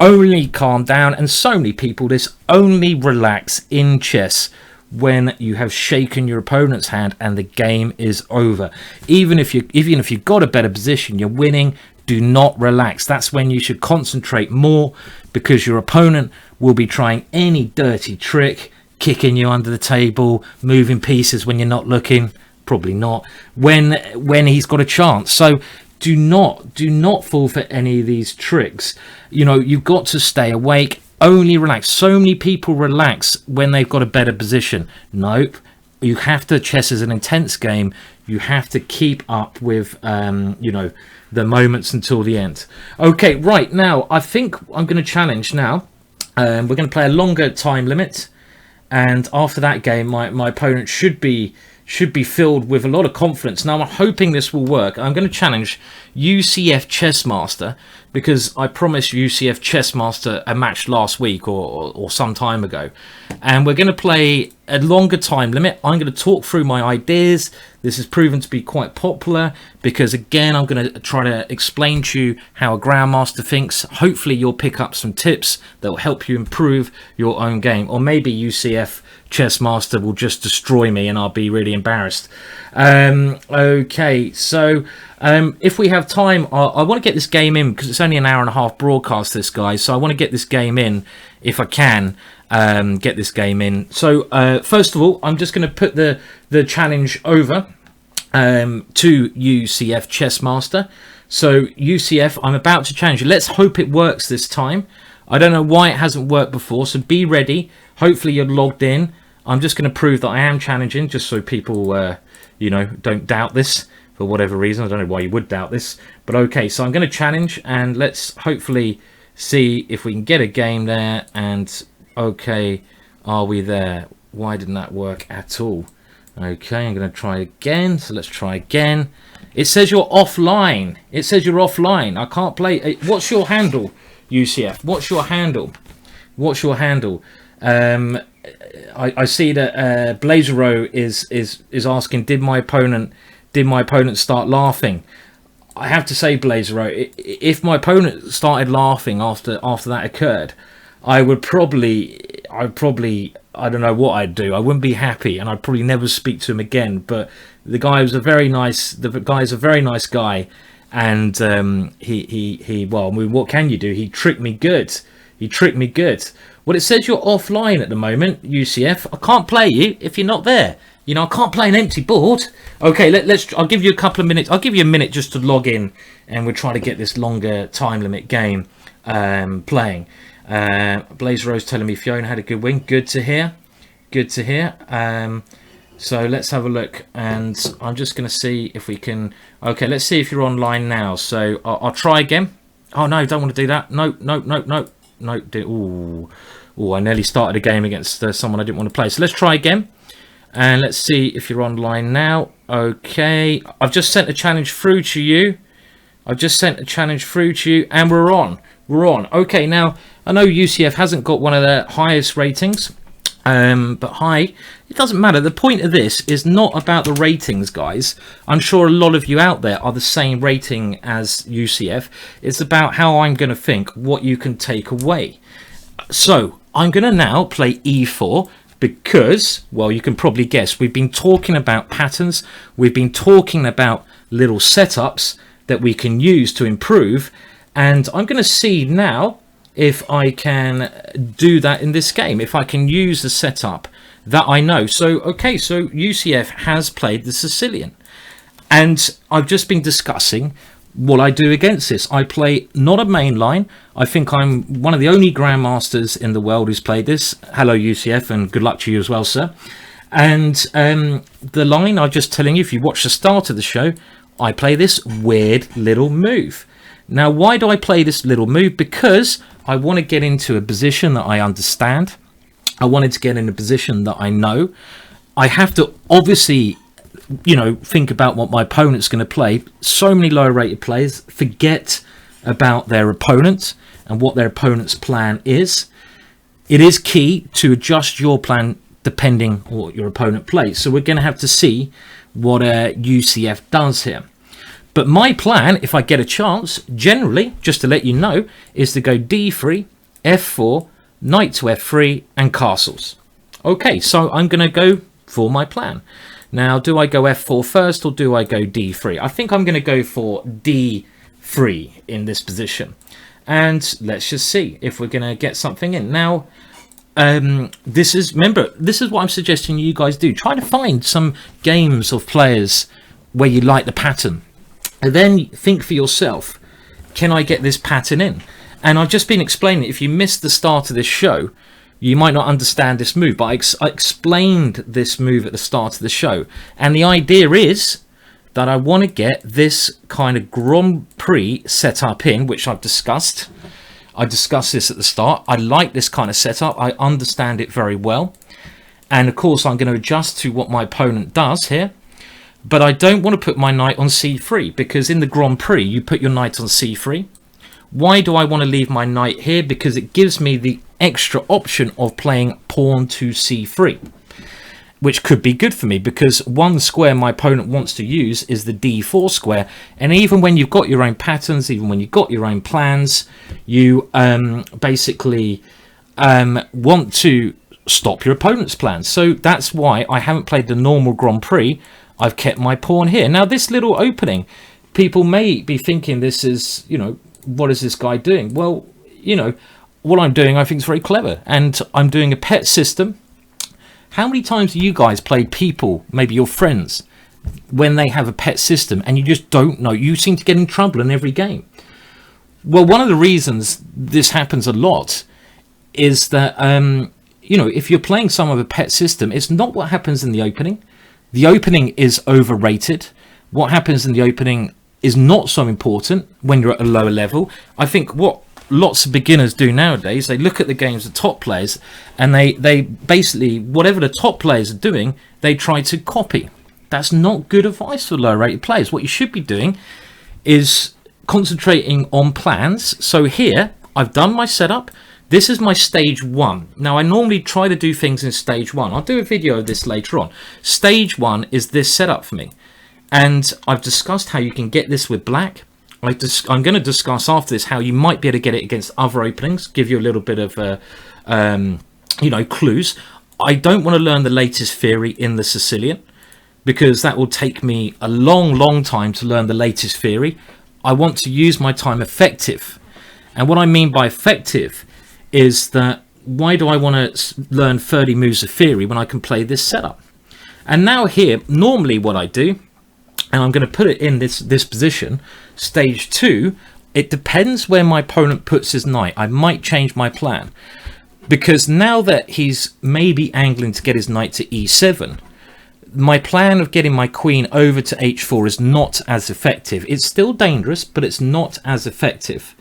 Only calm down, and so many people this, only relax in chess when you have shaken your opponent's hand and the game is over. Even if you've got a better position, you're winning, do not relax. That's when you should concentrate more, because your opponent will be trying any dirty trick, kicking you under the table, moving pieces when you're not looking, probably not, when he's got a chance. So do not fall for any of these tricks. You know, you've got to stay awake, only relax. So many people relax when they've got a better position. Nope. You have to, chess is an intense game. You have to keep up with, you know, the moments until the end. Okay, right, now, I think I'm going to challenge now. We're going to play a longer time limit. And after that game, my opponent should be filled with a lot of confidence. Now, I'm hoping this will work. I'm going to challenge UCF Chessmaster, because I promised UCF Chessmaster a match last week or some time ago. And we're going to play a longer time limit. I'm going to talk through my ideas. This has proven to be quite popular because, again, I'm going to try to explain to you how a grandmaster thinks. Hopefully, you'll pick up some tips that will help you improve your own game. Or maybe UCF Chessmaster will just destroy me and I'll be really embarrassed. Okay, so if we have time, I want to get this game in because it's only an hour and a half broadcast, this guy. So I want to get this game in if I can. Get this game in. So first of all, I'm just going to put the challenge over to UCF Chessmaster. So UCF, I'm about to challenge you. Let's hope it works this time. I don't know why it hasn't worked before, so be ready. Hopefully you're logged in. I'm just going to prove that I am challenging, just so people, you know, don't doubt this for whatever reason. I don't know why you would doubt this, but okay. So I'm going to challenge, and let's hopefully see if we can get a game there. And okay, are we there? Why didn't that work at all? Okay, I'm going to try again. So let's try again. It says you're offline. It says you're offline. I can't play. What's your handle, UCF? What's your handle? What's your handle? I see that Blazero is asking, did my opponent start laughing? I have to say, Blazero, if my opponent started laughing after that occurred, I don't know what I'd do. I wouldn't be happy, and I'd probably never speak to him again. But the guy was a very nice. The guy's a very nice guy, and he. Well, I mean, what can you do? He tricked me good. He tricked me good. Well, it says you're offline at the moment, UCF. I can't play you if you're not there. You know, I can't play an empty board. Okay, let's. I'll give you a couple of minutes. I'll give you a minute just to log in, and we'll try to get this longer time limit game playing. Blaze Rose telling me Fiona had a good win. Good to hear. Good to hear. So let's have a look, and I'm just going to see if we can. Okay, let's see if you're online now. So I'll try again. Oh no, don't want to do that. No. Ooh, I nearly started a game against someone I didn't want to play. So let's try again. And let's see if you're online now. Okay, I've just sent a challenge through to you. And we're on. Okay, now I know UCF hasn't got one of the highest ratings, but hi, it doesn't matter. The point of this is not about the ratings, guys. I'm sure a lot of you out there are the same rating as UCF. It's about how I'm going to think, what you can take away. So I'm going to now play E4. Because, well, you can probably guess, we've been talking about patterns, we've been talking about little setups that we can use to improve, and I'm going to see now if I can do that in this game, if I can use the setup that I know. So, okay, so UCF has played the Sicilian, and I've just been discussing what I do against this. I play not a main line. I think I'm one of the only grandmasters in the world who's played this. Hello UCF, and good luck to you as well, sir. And the line, I'm just telling you, if you watch the start of the show, I play this weird little move. Now, why do I play this little move? Because I want to get into a position that I understand. I wanted to get in a position that I know. I have to obviously, you know, think about what my opponent's going to play. So many lower rated players forget about their opponent and what their opponent's plan is. It is key to adjust your plan depending on what your opponent plays. So we're going to have to see what UCF does here. But my plan, if I get a chance, generally, just to let you know, is to go D3, F4, knight to F3 and castles. Okay, so I'm going to go for my plan. Now, do I go F4 first or do I go D3? I think I'm going to go for D3 in this position. And let's just see if we're going to get something in. Now, this is what I'm suggesting you guys do. Try to find some games of players where you like the pattern. And then think for yourself, can I get this pattern in? And I've just been explaining, if you missed the start of this show, you might not understand this move, but I explained this move at the start of the show. And the idea is that I want to get this kind of Grand Prix setup in, which I've discussed. I discussed this at the start. I like this kind of setup. I understand it very well. And of course, I'm going to adjust to what my opponent does here. But I don't want to put my knight on C3, because in the Grand Prix, you put your knight on C3. Why do I want to leave my knight here? Because it gives me the extra option of playing pawn to C3, which could be good for me, because one square my opponent wants to use is the D4 square. And even when you've got your own patterns, even when you've got your own plans, you basically want to stop your opponent's plans. So that's why I haven't played the normal Grand Prix. I've kept my pawn here. Now, this little opening, people may be thinking this is, you know, what is this guy doing? Well, you know, what I'm doing I think is very clever, and I'm doing a pet system. How many times have you guys played people, maybe your friends, when they have a pet system and you just don't know? You seem to get in trouble in every game. Well, one of the reasons this happens a lot is that, you know, if you're playing some of a pet system, it's not what happens in the opening. The opening is overrated. What happens in the opening is not so important when you're at a lower level. I think what lots of beginners do nowadays. They look at the games of top players, and they basically, whatever the top players are doing, they try to copy. That's not good advice for low rated players. What you should be doing is concentrating on plans. So here, I've done my setup. This is my stage 1. Now, I normally try to do things in stage 1. I'll do a video of this later on. Stage 1 is this setup for me. And I've discussed how you can get this with black. I'm going to discuss after this how you might be able to get it against other openings, give you a little bit of, clues. I don't want to learn the latest theory in the Sicilian, because that will take me a long time to learn the latest theory. I want to use my time effective. And what I mean by effective is that why do I want to learn 30 moves of theory when I can play this setup? And now here, normally what I do, and I'm going to put it in this position, stage 2, it depends where my opponent puts his knight. I might change my plan, because now that he's maybe angling to get his knight to e7, my plan of getting my queen over to h4 is not as effective. It's still dangerous, but it's not as effective.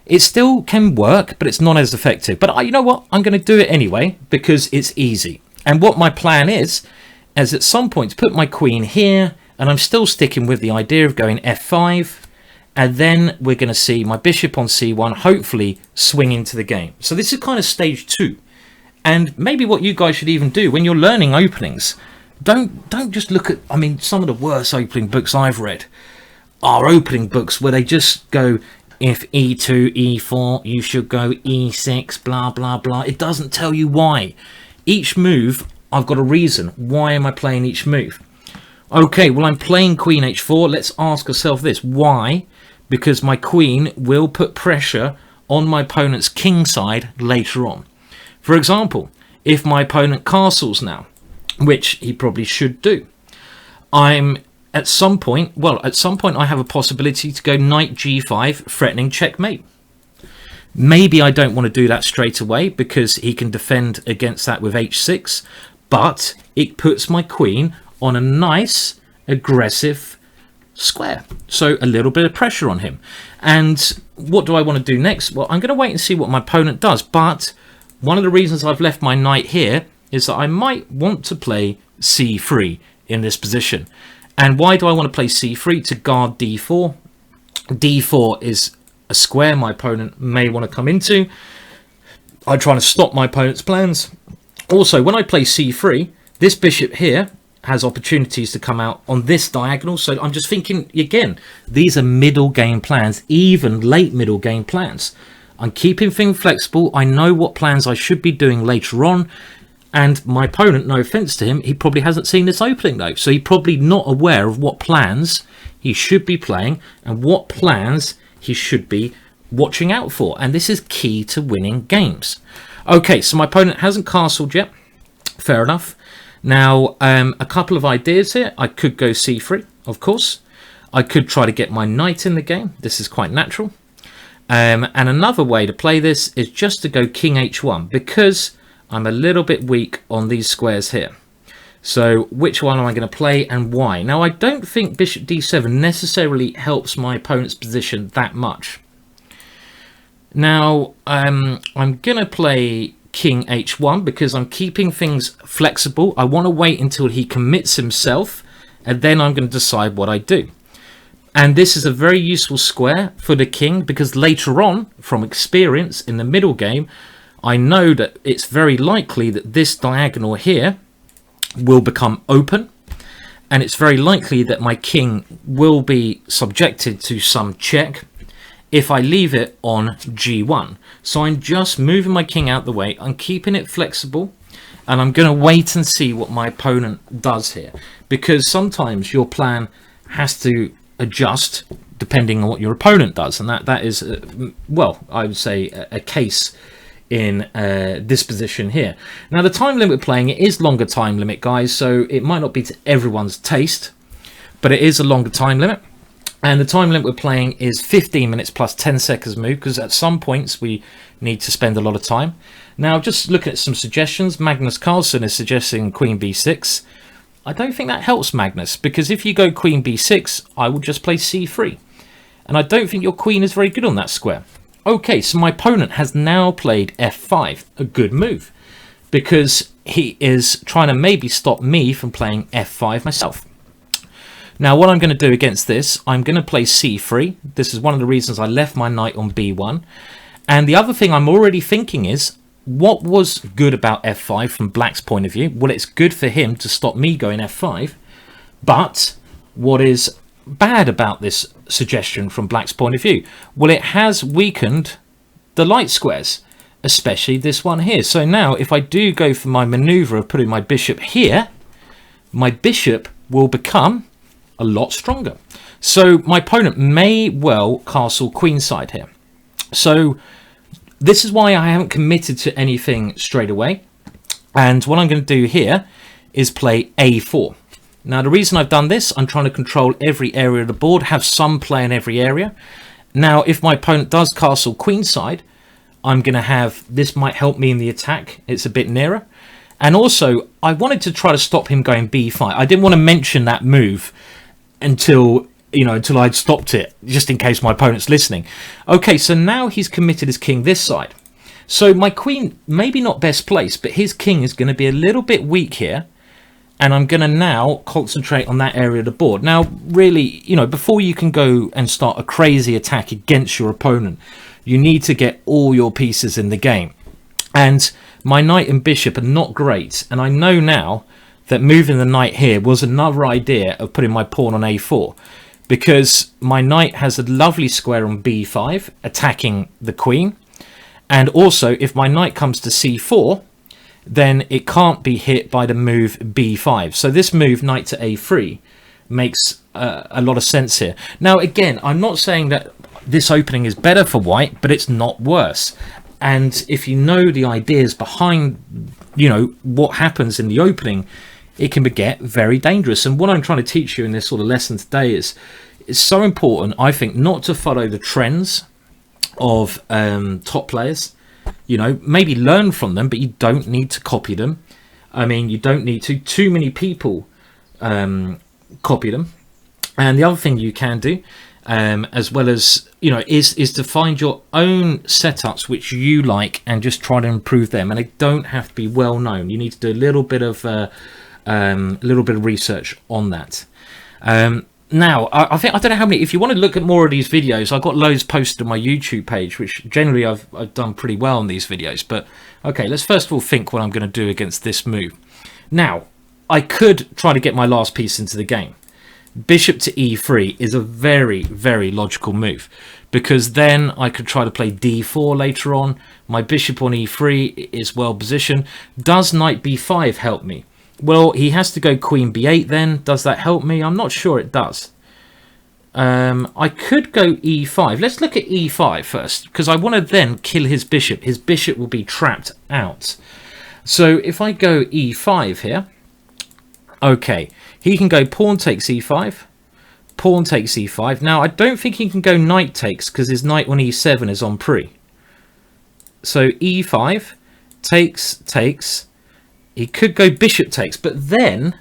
It still can work, but it's not as effective. But you know what? I'm going to do it anyway because it's easy. And what my plan is at some point to put my queen here, and I'm still sticking with the idea of going f5, and then we're going to see my bishop on c1, hopefully swing into the game. So this is kind of stage 2. And maybe what you guys should even do when you're learning openings, don't just look at, I mean, some of the worst opening books I've read are opening books where they just go, if e2, e4, you should go e6, blah, blah, blah. It doesn't tell you why. Each move, I've got a reason. Why am I playing each move? Okay, well, I'm playing queen h4. Let's ask ourselves this. Why? Because my queen will put pressure on my opponent's king side later on. For example, if my opponent castles now, which he probably should do, at some point I have a possibility to go knight g5, threatening checkmate. Maybe I don't want to do that straight away because he can defend against that with h6, but it puts my queen on a nice aggressive square, so a little bit of pressure on him. And what do I want to do next? Well, I'm going to wait and see what my opponent does, but one of the reasons I've left my knight here is that I might want to play c3 in this position. And why do I want to play c3? To guard d4. d4 is a square my opponent may want to come into. I'm trying to stop my opponent's plans. Also, when I play c3, this bishop here has opportunities to come out on this diagonal. So I'm just thinking, again, these are middle game plans, even late middle game plans. I'm keeping things flexible. I know what plans I should be doing later on. And my opponent, no offense to him, he probably hasn't seen this opening though. So he's probably not aware of what plans he should be playing and what plans he should be watching out for. And this is key to winning games. Okay, so my opponent hasn't castled yet. Fair enough. Now, a couple of ideas here. I could go c3, of course. I could try to get my knight in the game. This is quite natural. And another way to play this is just to go king h1 because I'm a little bit weak on these squares here. So which one am I going to play and why? Now, I don't think bishop d7 necessarily helps my opponent's position that much. Now, I'm going to play king h1 because I'm keeping things flexible. I want to wait until he commits himself and then I'm going to decide what I do. And this is a very useful square for the king because later on, from experience in the middle game, I know that it's very likely that this diagonal here will become open, and it's very likely that my king will be subjected to some check if I leave it on g1. So I'm just moving my king out the way, I'm keeping it flexible, and I'm going to wait and see what my opponent does here, because sometimes your plan has to adjust depending on what your opponent does, and that is, well, I would say a case in this position here. Now, the time limit playing, it is longer time limit, guys, so it might not be to everyone's taste, but it is a longer time limit. And the time limit we're playing is 15 minutes plus 10 seconds move, because at some points we need to spend a lot of time. Now, just looking at some suggestions, Magnus Carlsen is suggesting queen b6. I don't think that helps Magnus, because if you go queen b6, I will just play c3. And I don't think your queen is very good on that square. Okay, so my opponent has now played f5, a good move, because he is trying to maybe stop me from playing f5 myself. Now what I'm going to do against this, I'm going to play c3. This is one of the reasons I left my knight on b1. And the other thing I'm already thinking is, what was good about f5 from black's point of view? Well, it's good for him to stop me going f5. But what is bad about this suggestion from black's point of view? Well, it has weakened the light squares, especially this one here. So now if I do go for my maneuver of putting my bishop here, my bishop will become a lot stronger. So my opponent may well castle queenside here. So this is why I haven't committed to anything straight away. And what I'm going to do here is play a4. Now the reason I've done this, I'm trying to control every area of the board, have some play in every area. Now if my opponent does castle queenside, I'm going to have, this might help me in the attack, it's a bit nearer. And also I wanted to try to stop him going b5. I didn't want to mention that move until I'd stopped it, just in case my opponent's listening. Okay, so now he's committed his king this side. So my queen, maybe not best placed, but his king is going to be a little bit weak here. And I'm going to now concentrate on that area of the board. Now, really, before you can go and start a crazy attack against your opponent, you need to get all your pieces in the game. And my knight and bishop are not great. And I know now that moving the knight here was another idea of putting my pawn on a4. Because my knight has a lovely square on b5, attacking the queen. And also, if my knight comes to c4, then it can't be hit by the move b5. So this move, knight to a3, makes a lot of sense here. Now, again, I'm not saying that this opening is better for white, but it's not worse. And if you know the ideas behind, what happens in the opening, it can get very dangerous. And what I'm trying to teach you in this sort of lesson today is it's so important, I think, not to follow the trends of top players. Maybe learn from them, but you don't need to copy them. I mean, you don't need to. Too many people copy them. And the other thing you can do, as well as, is to find your own setups which you like and just try to improve them. And they don't have to be well known. You need to do a little bit of research on that. Now, I don't know how many, if you want to look at more of these videos, I've got loads posted on my YouTube page, which generally I've done pretty well on these videos. But, okay, let's first of all think what I'm going to do against this move. Now, I could try to get my last piece into the game. Bishop to e3 is a very, very logical move, because then I could try to play d4 later on. My bishop on e3 is well positioned. Does knight b5 help me? Well, he has to go queen b8 then. Does that help me? I'm not sure it does. I could go e5. Let's look at e5 first, because I want to then kill his bishop. His bishop will be trapped out. So if I go e5 here, okay, he can go pawn takes e5, pawn takes e5. Now, I don't think he can go knight takes, because his knight on e7 is on pre. So e5, takes. He could go bishop takes, but then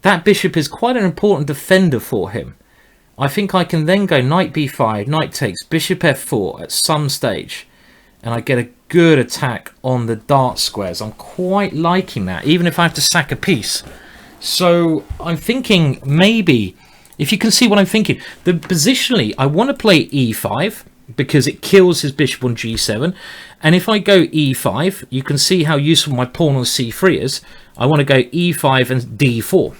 that bishop is quite an important defender for him. I think I can then go knight b5, knight takes, bishop f4 at some stage, and I get a good attack on the dart squares. I'm quite liking that, even if I have to sack a piece. So I'm thinking maybe, if you can see what I'm thinking, positionally I want to play e5 because it kills his bishop on g7. And if I go e5, you can see how useful my pawn on c3 is. I want to go e5 and d4.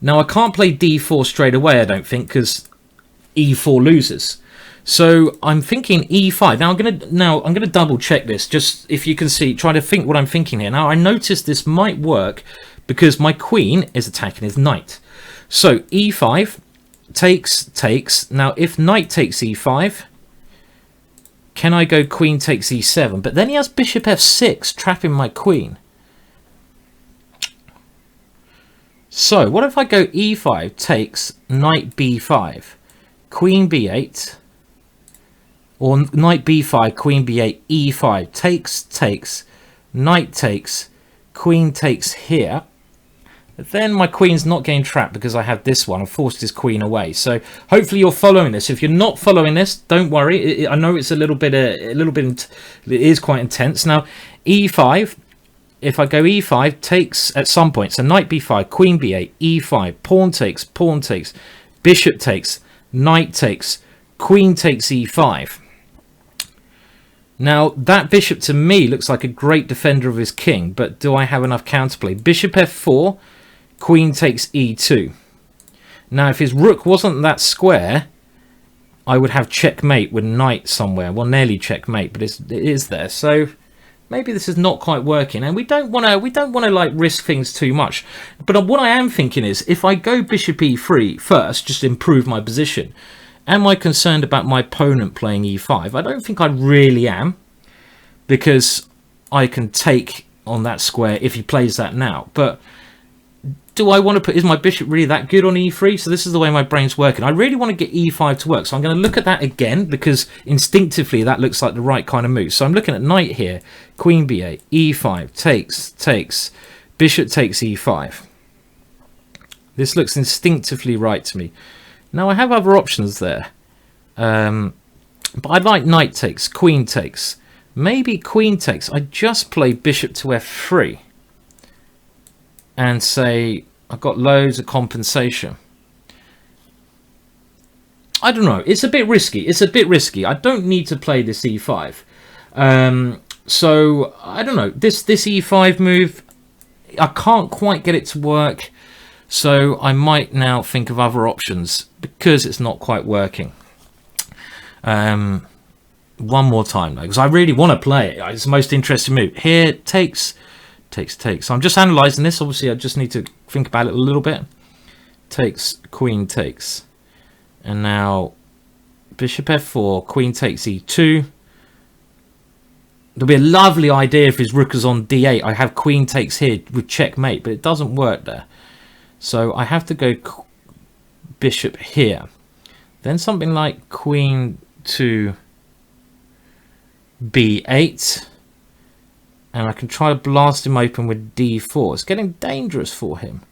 Now I can't play d4 straight away, I don't think, because e4 loses. So I'm thinking e5. Now I'm gonna double check this, just if you can see, try to think what I'm thinking here. Now I noticed this might work because my queen is attacking his knight. So e5 takes. Now if knight takes e5, can I go queen takes e7? But then he has bishop f6 trapping my queen. So what if I go e5 takes knight b5, queen b8, or knight b5, queen b8, e5, takes, knight takes, queen takes here. then my queen's not getting trapped because I have this one. I've forced his queen away. So hopefully you're following this. If you're not following this, don't worry. I know it's it is quite intense. Now, e5, if I go e5, takes at some point. So knight b5, queen b8, e5, pawn takes, bishop takes, knight takes, queen takes e5. Now, that bishop to me looks like a great defender of his king, but do I have enough counterplay? Bishop f4, queen takes e2. Now, if his rook wasn't that square, I would have checkmate with knight somewhere. Well, nearly checkmate, but it is there. So maybe this is not quite working, and we don't want to like risk things too much. But what I am thinking is, if I go bishop e3 first, just improve my position. Am I concerned about my opponent playing e5? I don't think I really am, because I can take on that square if he plays that now. But do I want to put... Is my bishop really that good on e3? So this is the way my brain's working. I really want to get e5 to work. So I'm going to look at that again, because instinctively that looks like the right kind of move. So I'm looking at knight here, queen b8, e5, takes, bishop takes e5. This looks instinctively right to me. Now, I have other options there. But I'd like knight takes, queen takes. Maybe queen takes. I just play bishop to f3. And say, I've got loads of compensation. I don't know. It's a bit risky. I don't need to play this e5. So, I don't know. This e5 move, I can't quite get it to work. So I might now think of other options because it's not quite working. One more time though, because I really want to play it. It's the most interesting move. Here, takes. So I'm just analysing this. Obviously, I just need to think about it a little bit. Takes, queen takes. And now bishop f4, queen takes e2. There'll be a lovely idea if his rook is on d8. I have queen takes here with checkmate, but it doesn't work there. So I have to go bishop here. Then something like queen to b8. And I can try to blast him open with d4. It's getting dangerous for him.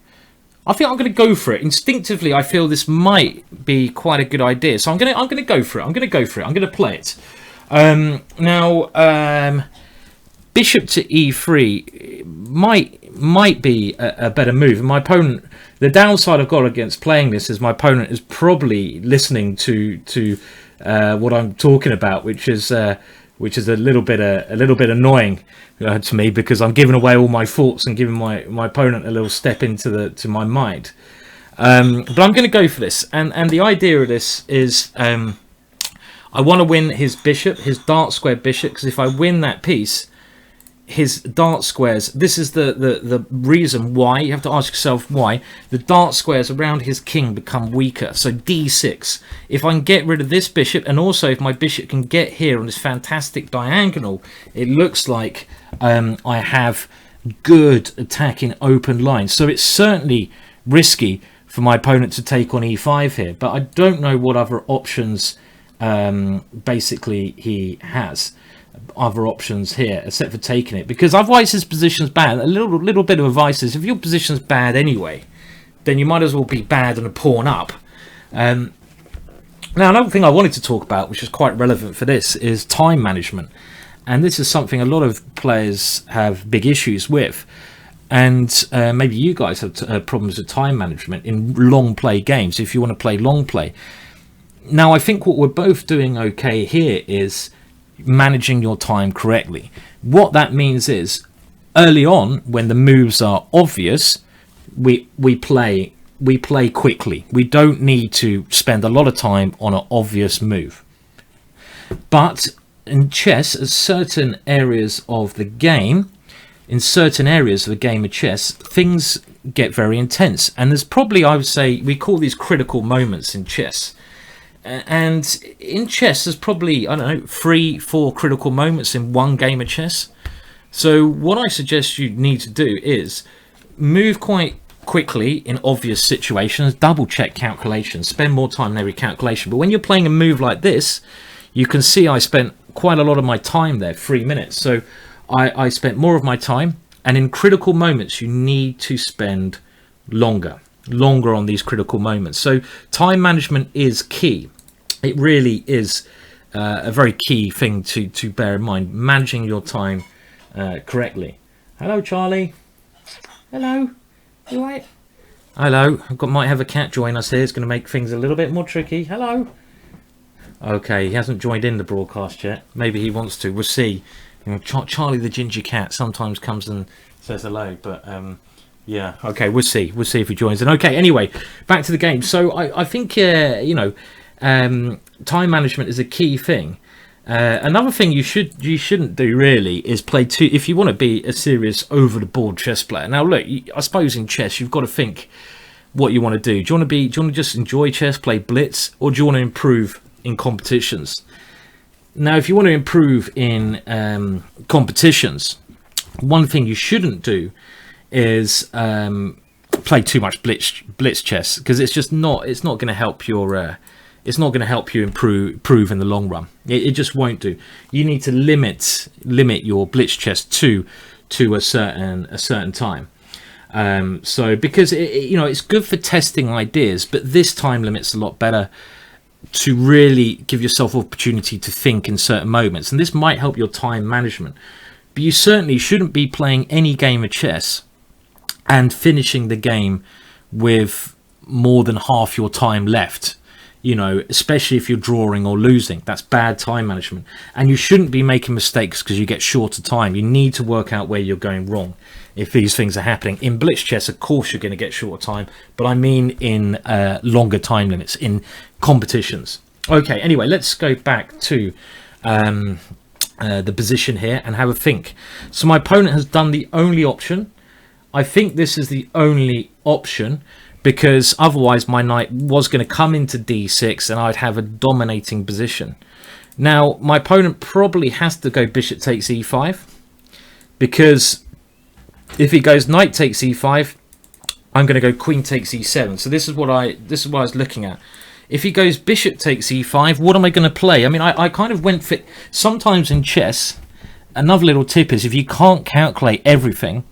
I think I'm going to go for it. Instinctively, I feel this might be quite a good idea. So I'm going to go for it. I'm going to play it. Now, bishop to e3 might be a better move. And my opponent, the downside I've got against playing this is my opponent is probably listening to what I'm talking about, which is a little bit annoying to me, because I'm giving away all my thoughts and giving my opponent a little step into my mind. But I'm going to go for this, and the idea of this is I want to win his bishop, his dark square bishop, because if I win that piece, his dark squares, this is the reason why, you have to ask yourself why, the dark squares around his king become weaker. So d6, if I can get rid of this bishop, and also if my bishop can get here on this fantastic diagonal, it looks like I have good attacking open lines. So it's certainly risky for my opponent to take on e5 here, but I don't know what other options basically he has. Other options here except for taking it, because otherwise his position's bad. A little bit of advice is, if your position's bad anyway, then you might as well be bad and a pawn up. Now, another thing I wanted to talk about, which is quite relevant for this, is time management. And this is something a lot of players have big issues with, and maybe you guys have problems with time management in long play games, if you want to play long play. Now, I think what we're both doing okay here is managing your time correctly. What that means is, early on, when the moves are obvious, we play quickly. We don't need to spend a lot of time on an obvious move. But in chess, at certain areas of the game, in certain areas of a game of chess, things get very intense, and there's probably, I would say, we call these critical moments in chess. And in chess, there's probably, I don't know, 3-4 critical moments in one game of chess. So what I suggest you need to do is move quite quickly in obvious situations, double check calculations, spend more time in every calculation. But when you're playing a move like this, you can see I spent quite a lot of my time there, 3 minutes. So I spent more of my time, and in critical moments, you need to spend longer on these critical moments. So time management is key. It really is a very key thing to bear in mind, managing your time correctly. Hello, Charlie. Hello. You all right? Hello. Might have a cat join us here. It's going to make things a little bit more tricky. Hello. Okay, he hasn't joined in the broadcast yet. Maybe he wants to. We'll see. You know, Charlie the ginger cat sometimes comes and says hello, but yeah. Okay, we'll see. We'll see if he joins in. Okay. Anyway, back to the game. So I think you know, time management is a key thing. Another thing you shouldn't do really is play too. If you want to be a serious over the board chess player. Now look, I suppose in chess you've got to think what you want to do. Do you want to just enjoy chess, play blitz, or do you want to improve in competitions? Now, if you want to improve in competitions, one thing you shouldn't do is play too much blitz chess, because it's just not. It's not going to help your. It's not going to help you improve in the long run. It just won't do. You need to limit your blitz chess to a certain time. So because you know, it's good for testing ideas, but this time limit's a lot better to really give yourself opportunity to think in certain moments, and this might help your time management. But you certainly shouldn't be playing any game of chess and finishing the game with more than half your time left. You know, especially if you're drawing or losing. That's bad time management. And you shouldn't be making mistakes because you get shorter time. You need to work out where you're going wrong if these things are happening. In blitz chess, of course, you're going to get shorter time, but I mean in longer time limits, in competitions. Okay, anyway, let's go back to the position here and have a think. So my opponent has done the only option. I think this is the only option, because otherwise my knight was going to come into d6 and I'd have a dominating position. Now, my opponent probably has to go bishop takes e5, because if he goes knight takes e5, I'm going to go queen takes e7. So this is what I was looking at. If he goes bishop takes e5, what am I going to play? I mean, I kind of went for... Sometimes in chess, another little tip is if you can't calculate everything,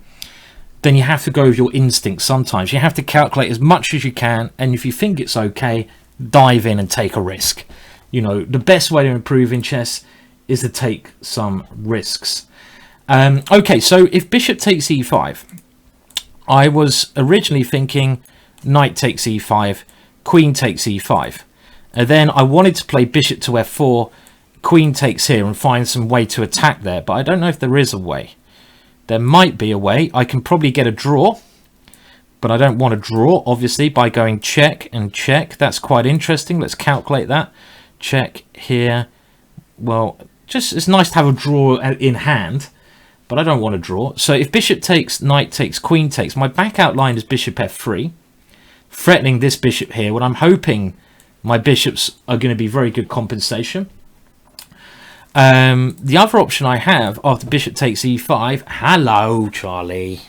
then you have to go with your instinct sometimes. You have to calculate as much as you can, and if you think it's okay, dive in and take a risk. You know, the best way to improve in chess is to take some risks. Okay, so if bishop takes e5, I was originally thinking knight takes e5, queen takes e5. And then I wanted to play bishop to f4, queen takes here, and find some way to attack there, but I don't know if there is a way. There might be a way. I can probably get a draw, but I don't want to draw, obviously, by going check and check. That's quite interesting. Let's calculate that. Check here. Well, just it's nice to have a draw in hand, but I don't want to draw. So if bishop takes, knight takes, queen takes, my back outline is bishop f3, threatening this bishop here. What I'm hoping my bishops are going to be very good compensation. The other option I have after bishop takes e5. Hello, Charlie.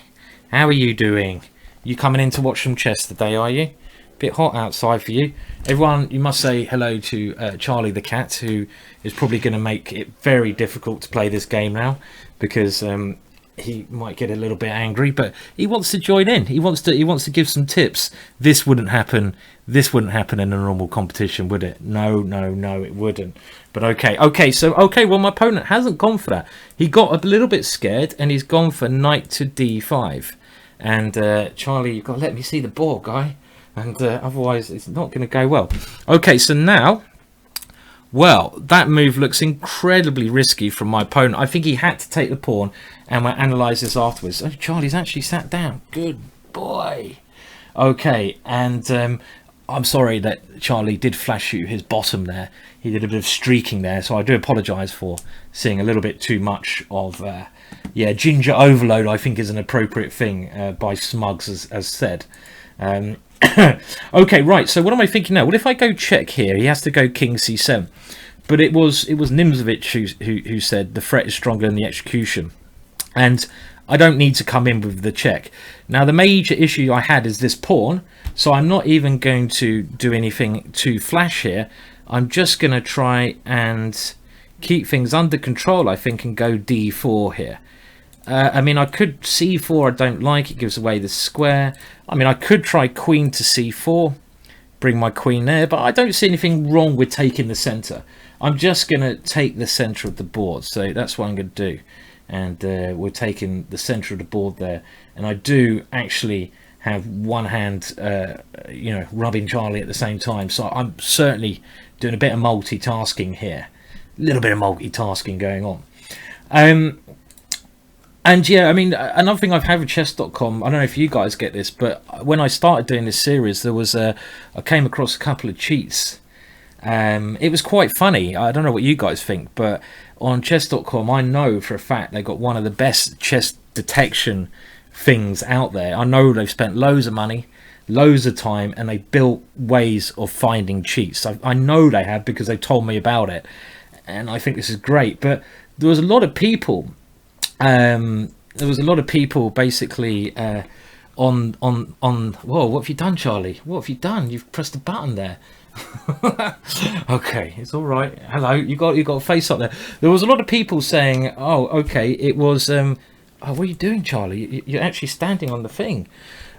How are you doing? You coming in to watch some chess today, are you? Bit hot outside for you. Everyone, you must say hello to Charlie the cat, who is probably going to make it very difficult to play this game now, because he might get a little bit angry, but he wants to join in. He wants to give some tips. This wouldn't happen. This wouldn't happen in a normal competition, would it? No, it wouldn't. But okay, well, my opponent hasn't gone for that. He got a little bit scared, and he's gone for knight to d5. And Charlie, you've got to let me see the board, guy, and otherwise it's not going to go well. Okay, so now, well, that move looks incredibly risky from my opponent. I think he had to take the pawn, and we'll analyse this afterwards. Oh, Charlie's actually sat down. Good boy. Okay, and I'm sorry that Charlie did flash you his bottom there. He did a bit of streaking there, so I do apologise for seeing a little bit too much of... yeah, ginger overload, I think, is an appropriate thing by Smugs, as said. Okay, right, so what am I thinking now? Well, if I go check here, he has to go king c7. But it was Nimzovich who said the threat is stronger than the execution. And I don't need to come in with the check. Now, the major issue I had is this pawn, so I'm not even going to do anything to flash here. I'm just going to try and keep things under control, I think, and go d4 here. I mean, I could c4, I don't like, it gives away the square. I mean, I could try queen to c4, bring my queen there, but I don't see anything wrong with taking the center. I'm just going to take the center of the board, so that's what I'm going to do. And we're taking the center of the board there, and I do actually have one hand, you know, rubbing Charlie at the same time, so I'm certainly doing a bit of multitasking here, a little bit of multitasking going on. And yeah, I mean, another thing I've had with chess.com, I don't know if you guys get this, but when I started doing this series, there was I came across a couple of cheats. It was quite funny. I don't know what you guys think, but on chess.com, I know for a fact they got one of the best chess detection things out there. I know they've spent loads of money, loads of time, and they built ways of finding cheats. I know they have, because they told me about it, and I think this is great. But there was a lot of people. Basically on whoa, what have you done, Charlie? What have you done? You've pressed a button there. Okay, it's all right. Hello, you got a face up there. There was a lot of people saying, oh, okay, it was oh, what are you doing, Charlie? You're actually standing on the thing.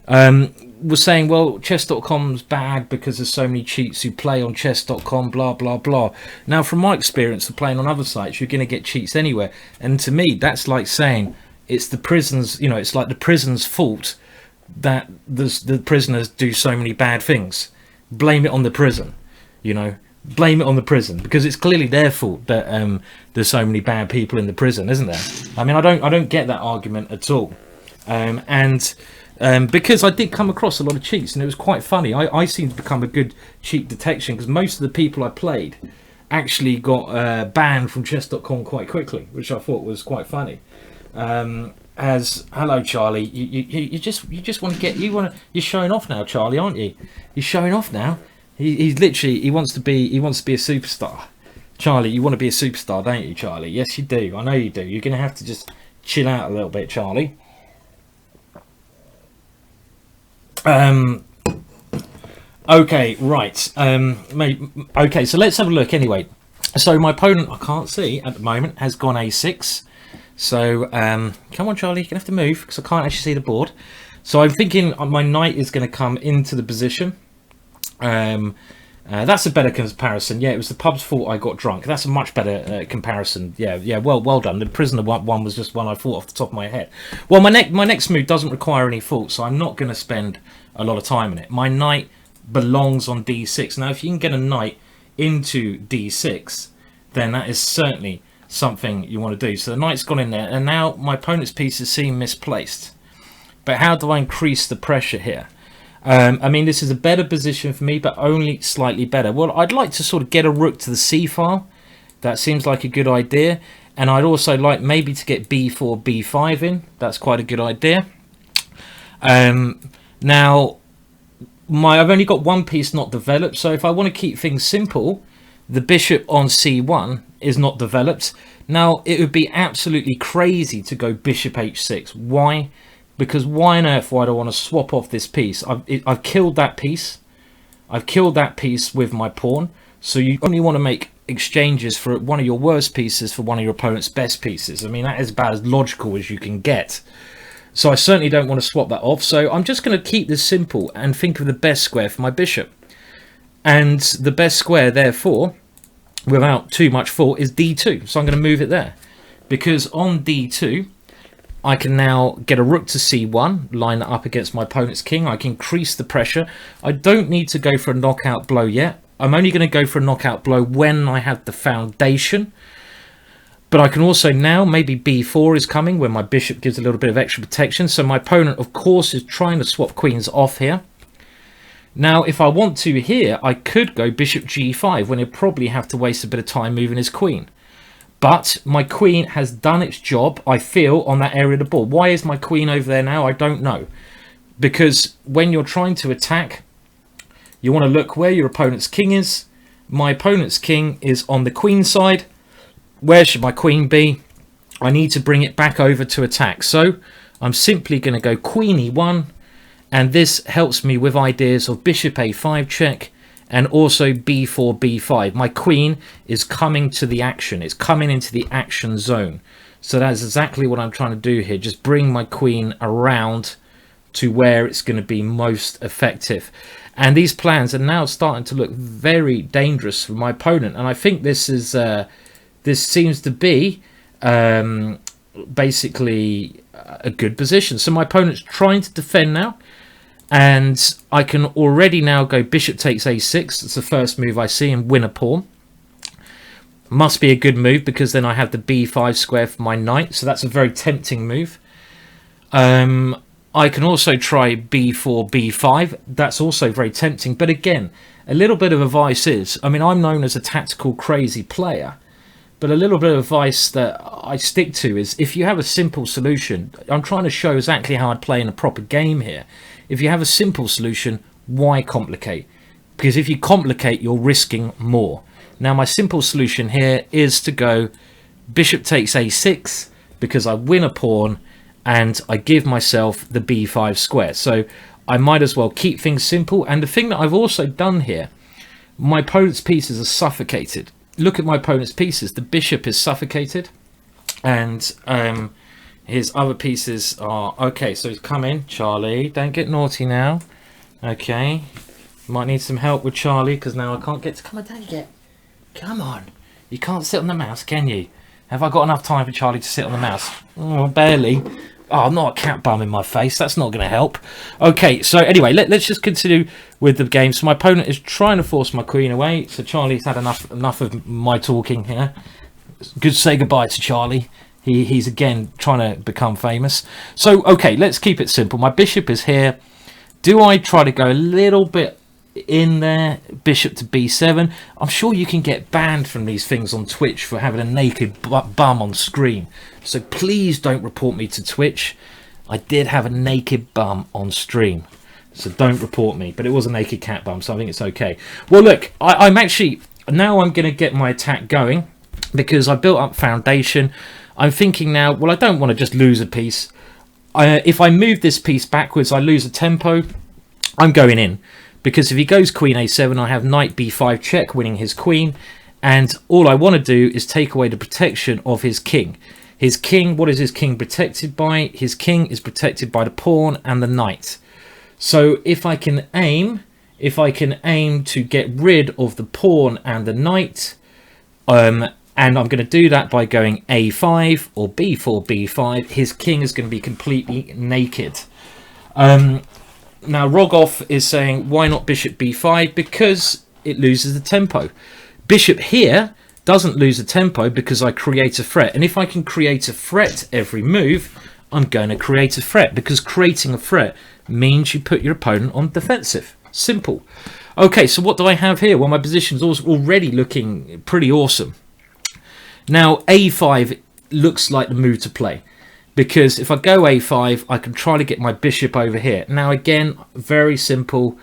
Was saying, well, chess.com's bad because there's so many cheats who play on chess.com, blah blah blah. Now, from my experience of playing on other sites, you're going to get cheats anywhere, and to me that's like saying it's the prison's, you know, it's like the prison's fault that the prisoners do so many bad things. Blame it on the prison, you know, blame it on the prison, because it's clearly their fault that there's so many bad people in the prison, isn't there? I mean, I don't get that argument at all. Because I did come across a lot of cheats, and it was quite funny. I seem to become a good cheat detection, because most of the people I played actually got banned from chess.com quite quickly, which I thought was quite funny. Hello, Charlie, you just want to get, you're showing off now, Charlie, aren't you? You're showing off now. He's literally, he wants to be a superstar. Charlie, you want to be a superstar, don't you, Charlie? Yes, you do. I know you do. You're going to have to just chill out a little bit, Charlie. Okay, right. Okay, so let's have a look anyway. So my opponent, I can't see at the moment, has gone a6. So come on, Charlie, you're gonna have to move, because I can't actually see the board. So I'm thinking my knight is going to come into the position. That's a better comparison. Yeah, it was the pub's fault I got drunk. That's a much better comparison. Yeah, well done. The prisoner one was just one I thought off the top of my head. Well, my next move doesn't require any thought, so I'm not going to spend a lot of time in it. My knight belongs on d6. Now, if you can get a knight into d6, then that is certainly something you want to do. So the knight's gone in there, and now my opponent's pieces seem misplaced. But how do I increase the pressure here? I mean, this is a better position for me, but only slightly better. Well, I'd like to sort of get a rook to the c file. That seems like a good idea. And I'd also like maybe to get b4, b5 in. That's quite a good idea. Now, I've only got one piece not developed, so if I want to keep things simple, the bishop on c1 is not developed. Now, it would be absolutely crazy to go bishop h6. Why? Because why on earth would I want to swap off this piece? I've killed that piece. I've killed that piece with my pawn. So you only want to make exchanges for one of your worst pieces for one of your opponent's best pieces. I mean, that is about as logical as you can get. So I certainly don't want to swap that off. So I'm just going to keep this simple and think of the best square for my bishop. And the best square, therefore, without too much thought, is d2. So I'm going to move it there. Because on d2... I can now get a rook to c1, line that up against my opponent's king. I can increase the pressure. I don't need to go for a knockout blow yet. I'm only going to go for a knockout blow when I have the foundation. But I can also now, maybe b4 is coming, where my bishop gives a little bit of extra protection. So my opponent, of course, is trying to swap queens off here. Now, if I want to here, I could go bishop g5, when he'll probably have to waste a bit of time moving his queen. But my queen has done its job, I feel, on that area of the board. Why is my queen over there now? I don't know. Because when you're trying to attack, you want to look where your opponent's king is. My opponent's king is on the queen side. Where should my queen be? I need to bring it back over to attack. So I'm simply going to go queen e1. And this helps me with ideas of bishop a5 check and also b4, b5. My queen is coming to the action. It's coming into the action zone. So that's exactly what I'm trying to do here. Just bring my queen around to where it's going to be most effective. And these plans are now starting to look very dangerous for my opponent. And I think this is this seems to be basically a good position. So my opponent's trying to defend now. And I can already now go bishop takes a6. It's the first move I see, and win a pawn. Must be a good move because then I have the b5 square for my knight. So that's a very tempting move. I can also try b4, b5. That's also very tempting. But again, a little bit of advice is, I mean, I'm known as a tactical crazy player. But a little bit of advice that I stick to is, if you have a simple solution, I'm trying to show exactly how I'd play in a proper game here. If you have a simple solution, why complicate? Because if you complicate, you're risking more. Now, my simple solution here is to go bishop takes a6 because I win a pawn and I give myself the b5 square. So I might as well keep things simple. And the thing that I've also done here, my opponent's pieces are suffocated. Look at my opponent's pieces. The bishop is suffocated and his other pieces are okay. So he's come in. Charlie, don't get naughty now. Okay, might need some help with Charlie because now I can't get to. Come on, don't get. Come on, you can't sit on the mouse, can you? Have I got enough time for Charlie to sit on the mouse? Oh, barely. Oh, not a cat bum in my face. That's not going to help. Okay, so anyway, let's just continue with the game. So my opponent is trying to force my queen away. So Charlie's had enough of my talking here. Good, say goodbye to Charlie. He's again trying to become famous. So, okay, let's keep it simple. My bishop is here. Do I try to go a little bit in there? Bishop to b7. I'm sure you can get banned from these things on Twitch for having a naked bum on screen. So please don't report me to Twitch. I did have a naked bum on stream. So don't report me. But it was a naked cat bum, so I think it's okay. Well, look, I'm actually... Now I'm going to get my attack going because I built up foundation. I'm thinking now, well, I don't want to just lose a piece. If I move this piece backwards, I lose a tempo. I'm going in. Because if he goes queen a7, I have knight b5 check, winning his queen. And all I want to do is take away the protection of his king. His king, what is his king protected by? His king is protected by the pawn and the knight. So if I can aim to get rid of the pawn and the knight, and I'm going to do that by going a5 or b4, b5, his king is going to be completely naked. Now Rogoff is saying, why not bishop b5? Because it loses the tempo. Bishop here doesn't lose the tempo because I create a threat. And if I can create a threat every move, I'm going to create a threat, because creating a threat means you put your opponent on defensive. Simple. Okay, so what do I have here? Well, my position's already looking pretty awesome. Now, a5 looks like the move to play, because if I go a5, I can try to get my bishop over here. Now, again, very simple.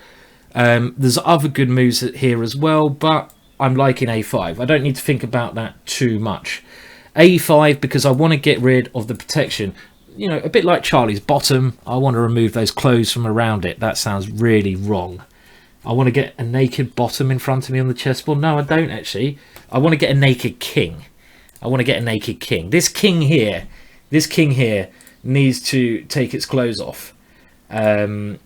There's other good moves here as well, but I'm liking a5. I don't need to think about that too much. a5, because I want to get rid of the protection. You know, a bit like Charlie's bottom. I want to remove those clothes from around it. That sounds really wrong. I want to get a naked bottom in front of me on the chessboard. No, I don't actually. I want to get a naked king. I want to get a naked king. This king here needs to take its clothes off. And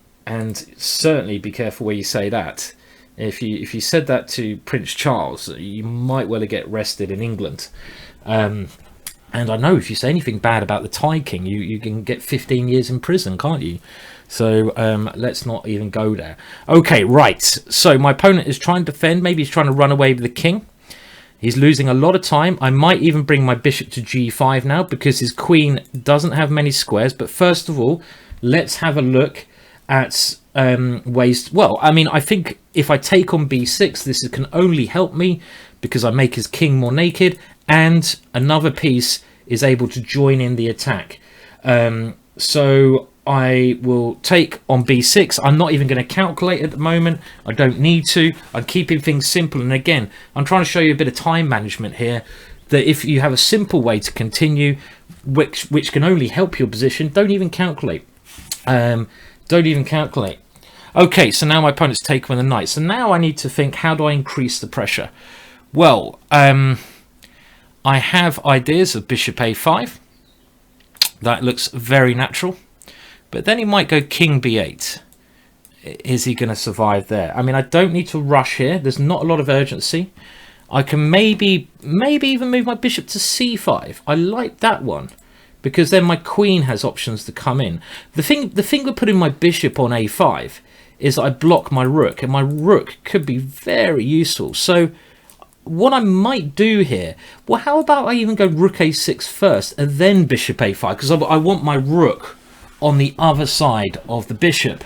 certainly be careful where you say that. If you said that to Prince Charles, you might well get arrested in England. And I know if you say anything bad about the Thai king, you can get 15 years in prison, can't you? So let's not even go there. Okay, right. So my opponent is trying to defend. Maybe he's trying to run away with the king. He's losing a lot of time. I might even bring my bishop to g5 now, because his queen doesn't have many squares. But first of all, let's have a look at ways. Well, I mean, I think if I take on b6, this can only help me because I make his king more naked, and another piece is able to join in the attack. So I will take on b6. I'm not even going to calculate at the moment. I don't need to. I'm keeping things simple. And again, I'm trying to show you a bit of time management here, that if you have a simple way to continue, which can only help your position, don't even calculate. Don't even calculate. Okay, so now my opponent's taken with a knight. So now I need to think, how do I increase the pressure? Well, I have ideas of bishop a5. That looks very natural. But then he might go king b8. Is he going to survive there? I mean, I don't need to rush here. There's not a lot of urgency. I can maybe even move my bishop to c5. I like that one, because then my queen has options to come in. The thing with putting my bishop on a5 is that I block my rook, and my rook could be very useful. So what I might do here, well, how about I even go rook a6 first and then bishop a5, because I want my rook on the other side of the bishop.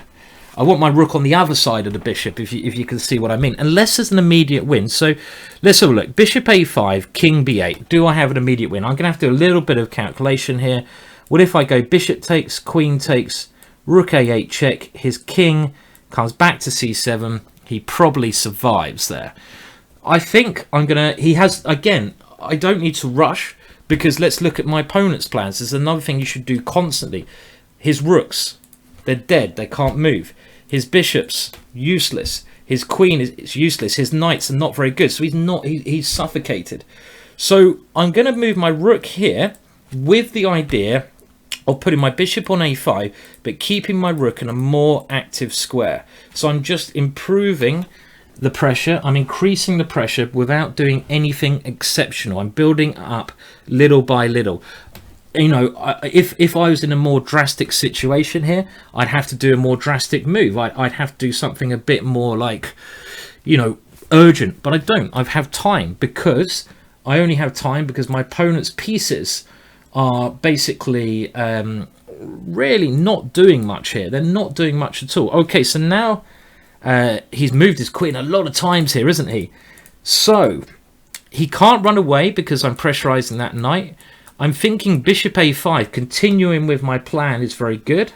I want my rook on the other side of the bishop, if you can see what I mean. Unless there's an immediate win. So let's have a look. Bishop a5, king b8. Do I have an immediate win? I'm going to have to do a little bit of calculation here. What if I go bishop takes, queen takes, rook a8 check, his king comes back to c7. He probably survives there. I think I'm going to... He has... Again, I don't need to rush, because let's look at my opponent's plans. There's another thing you should do constantly. His rooks, they're dead. They can't move. His bishop's useless. His queen is useless. His knights are not very good. So he's suffocated. So I'm going to move my rook here with the idea of putting my bishop on a5, but keeping my rook in a more active square. So I'm just improving the pressure. I'm increasing the pressure without doing anything exceptional. I'm building up little by little. You know, if I was in a more drastic situation here, I'd have to do a more drastic move. I'd have to do something a bit more like, you know, urgent. But I don't. I have time, because I only have time because my opponent's pieces are basically really not doing much here. They're not doing much at all. Okay, so now he's moved his queen a lot of times here, isn't he? So he can't run away because I'm pressurizing that knight. I'm thinking bishop a5, continuing with my plan, is very good.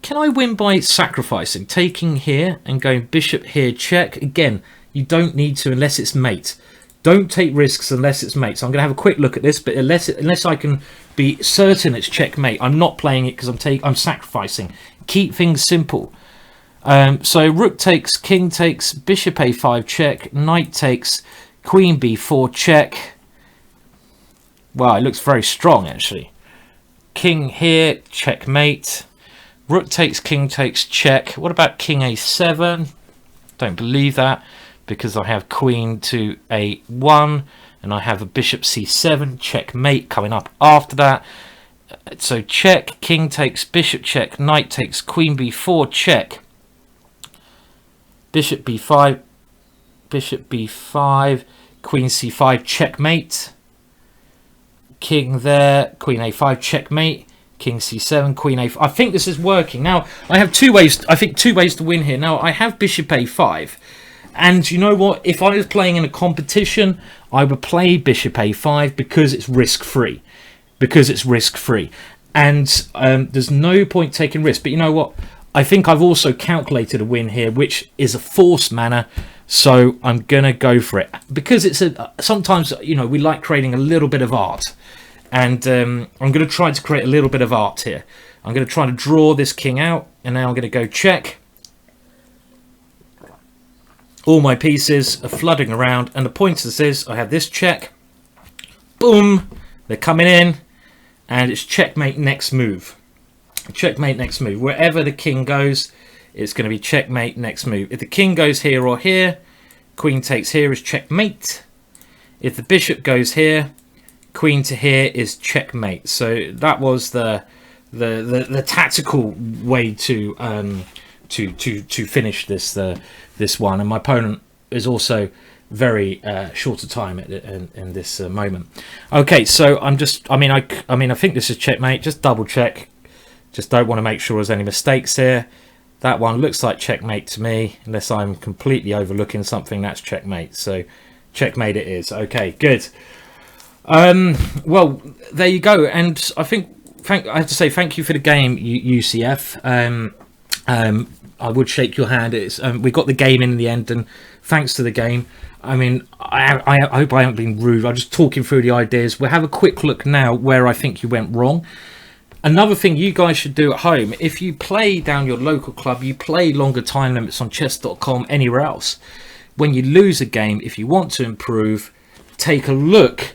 Can I win by sacrificing? Taking here and going bishop here, check. Again, you don't need to unless it's mate. Don't take risks unless it's mate. So I'm going to have a quick look at this, but unless I can be certain it's checkmate, I'm not playing it because I'm sacrificing. Keep things simple. So rook takes, king takes, bishop a5 check, knight takes, queen b4 check. Well, it looks very strong, actually. King here, checkmate. Rook takes, king takes, check. What about king a7? Don't believe that, because I have queen to a1, and I have a bishop c7, checkmate coming up after that. So check, king takes, bishop check, knight takes, queen b4, check. Bishop b5, queen c5, checkmate. King there, queen a5, checkmate, king c7, queen a5. I think this is working. Now, I have two ways to win here. Now, I have bishop a5. And you know what? If I was playing in a competition, I would play bishop a5 because it's risk-free. And there's no point taking risk. But you know what? I think I've also calculated a win here, which is a forced manner. So I'm going to go for it. Because it's sometimes, you know, we like creating a little bit of art. And I'm going to try to create a little bit of art here. I'm going to try to draw this king out. And now I'm going to go check. All my pieces are flooding around. And the point of this is I have this check. Boom. They're coming in. And it's checkmate next move. Checkmate next move. Wherever the king goes, it's going to be checkmate next move. If the king goes here or here, queen takes here is checkmate. If the bishop goes here, queen to here is checkmate. So that was the tactical way to finish this one. And my opponent is also very short of time in this moment. Okay, so I think this is checkmate. Just double check. Just don't want to make sure there's any mistakes here. That one looks like checkmate to me, unless I'm completely overlooking something. That's checkmate. So checkmate it is. Okay, good. Well, there you go. And I think I have to say thank you for the game, UCF. I would shake your hand. It's we got the game in the end, and thanks to the game. I mean, I hope I haven't been rude. I'm just talking through the ideas. We'll have a quick look now where I think you went wrong. Another thing you guys should do at home, if you play down your local club, you play longer time limits on chess.com, anywhere else, when you lose a game, if you want to improve, take a look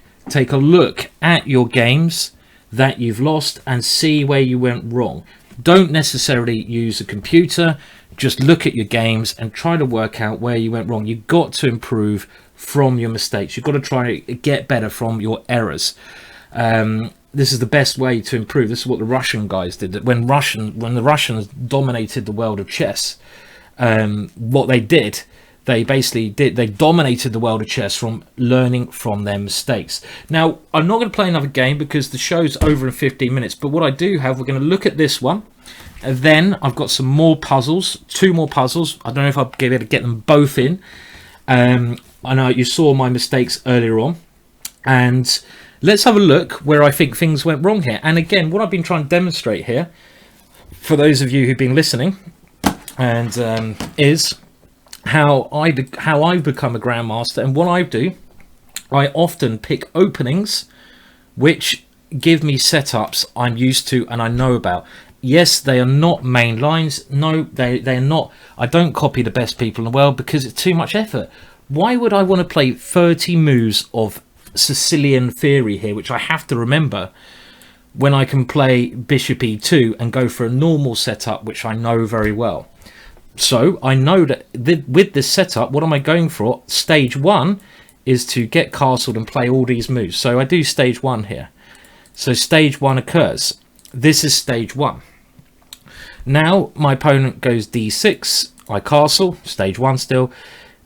at your games that you've lost and see where you went wrong. Don't necessarily use a computer, just look at your games and try to work out where you went wrong. You've got to improve from your mistakes. You've got to try to get better from your errors. This is the best way to improve. This is what the Russian guys did. When the Russians dominated the world of chess, what they did, they dominated the world of chess from learning from their mistakes. Now, I'm not going to play another game because the show's over in 15 minutes, but what I do have, we're going to look at this one, and then I've got some more puzzles, 2 more puzzles. I don't know if I'll be able to get them both in. I know you saw my mistakes earlier on, and let's have a look where I think things went wrong here. And again, what I've been trying to demonstrate here, for those of you who've been listening, and is how I've become a grandmaster. And what I do, I often pick openings which give me setups I'm used to and I know about. Yes, they are not main lines. No, they're not. I don't copy the best people in the world because it's too much effort. Why would I want to play 30 moves of Sicilian theory here, which I have to remember, when I can play bishop e2 and go for a normal setup which I know very well? So I know that with this setup, what am I going for? Stage 1 is to get castled and play all these moves. So I do stage 1 here. So stage 1 occurs. This is stage 1. Now my opponent goes d6, I castle, stage 1 still,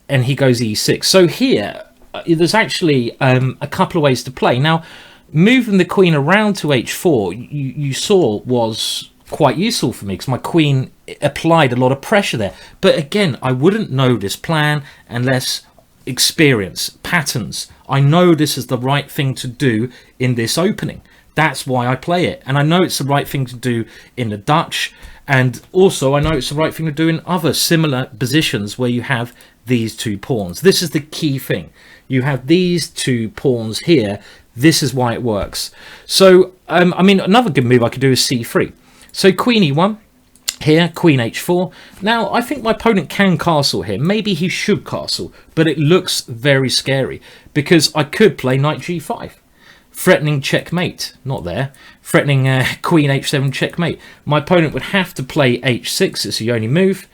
and he goes e6. So here, there's actually a couple of ways to play. Now, moving the queen around to h4, you saw was quite useful for me because my queen applied a lot of pressure there. But again, I wouldn't know this plan unless experience, patterns. I know this is the right thing to do in this opening. That's why I play it. And I know it's the right thing to do in the Dutch. And also I know it's the right thing to do in other similar positions where you have these 2 pawns. This is the key thing. You have these 2 pawns here. This is why it works. So, I mean, another good move I could do is c3. So queen e1, here, queen h4. Now, I think my opponent can castle here. Maybe he should castle, but it looks very scary because I could play knight g5. Threatening checkmate, not there. Threatening queen h7 checkmate. My opponent would have to play h6, it's the only move.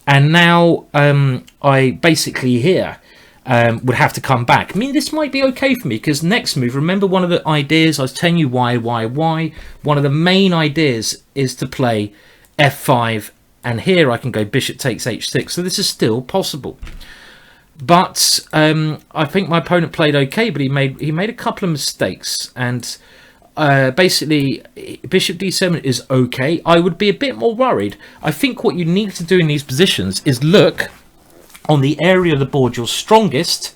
And now I basically here would have to come back. I mean, this might be okay for me because next move, remember one of the ideas, I was telling you why. One of the main ideas is to play f5, and here I can go bishop takes h6. So this is still possible. But I think my opponent played okay, but he made a couple of mistakes, and basically bishop d7 is okay. I would be a bit more worried. I think what you need to do in these positions is look on the area of the board you're strongest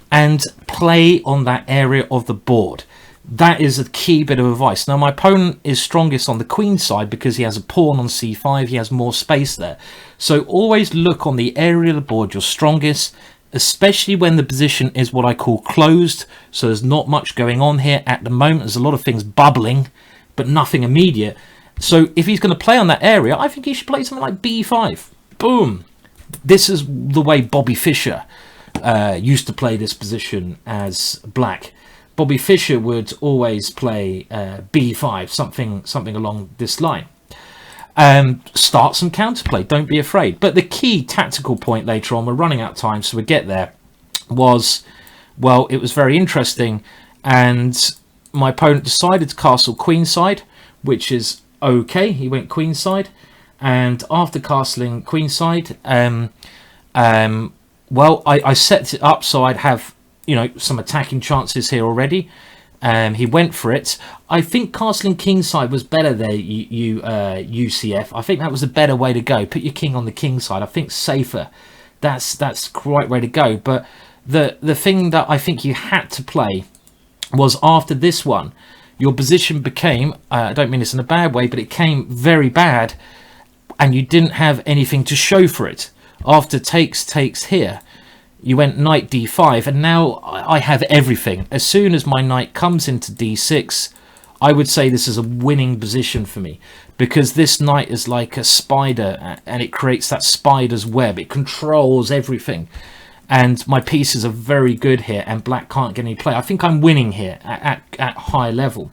and play on that area of the board. That is a key bit of advice. Now, my opponent is strongest on the queen side because he has a pawn on c5. He has more space there. So always look on the area of the board you're strongest, especially when the position is what I call closed. So there's not much going on here at the moment. There's a lot of things bubbling, but nothing immediate. So if he's going to play on that area, I think he should play something like b5. Boom. This is the way Bobby Fischer used to play this position as black. Bobby Fischer would always play b5, something along this line. Start some counterplay, don't be afraid. But the key tactical point later on, we're running out of time, so we get there, was, well, it was very interesting, and my opponent decided to castle queenside, which is okay. He went queenside, and after castling queenside, well, I set it up so I'd have, you know, some attacking chances here already. He went for it. I think castling kingside was better there, UCF. I think that was a better way to go. Put your king on the king side. I think safer. That's the right way to go. But the thing that I think you had to play was after this one, your position became, I don't mean this in a bad way, but it came very bad, and you didn't have anything to show for it. After takes here, you went knight d5, and now I have everything. As soon as my knight comes into d6, I would say this is a winning position for me, because this knight is like a spider, and it creates that spider's web. It controls everything, and my pieces are very good here, and black can't get any play. I think I'm winning here at high level.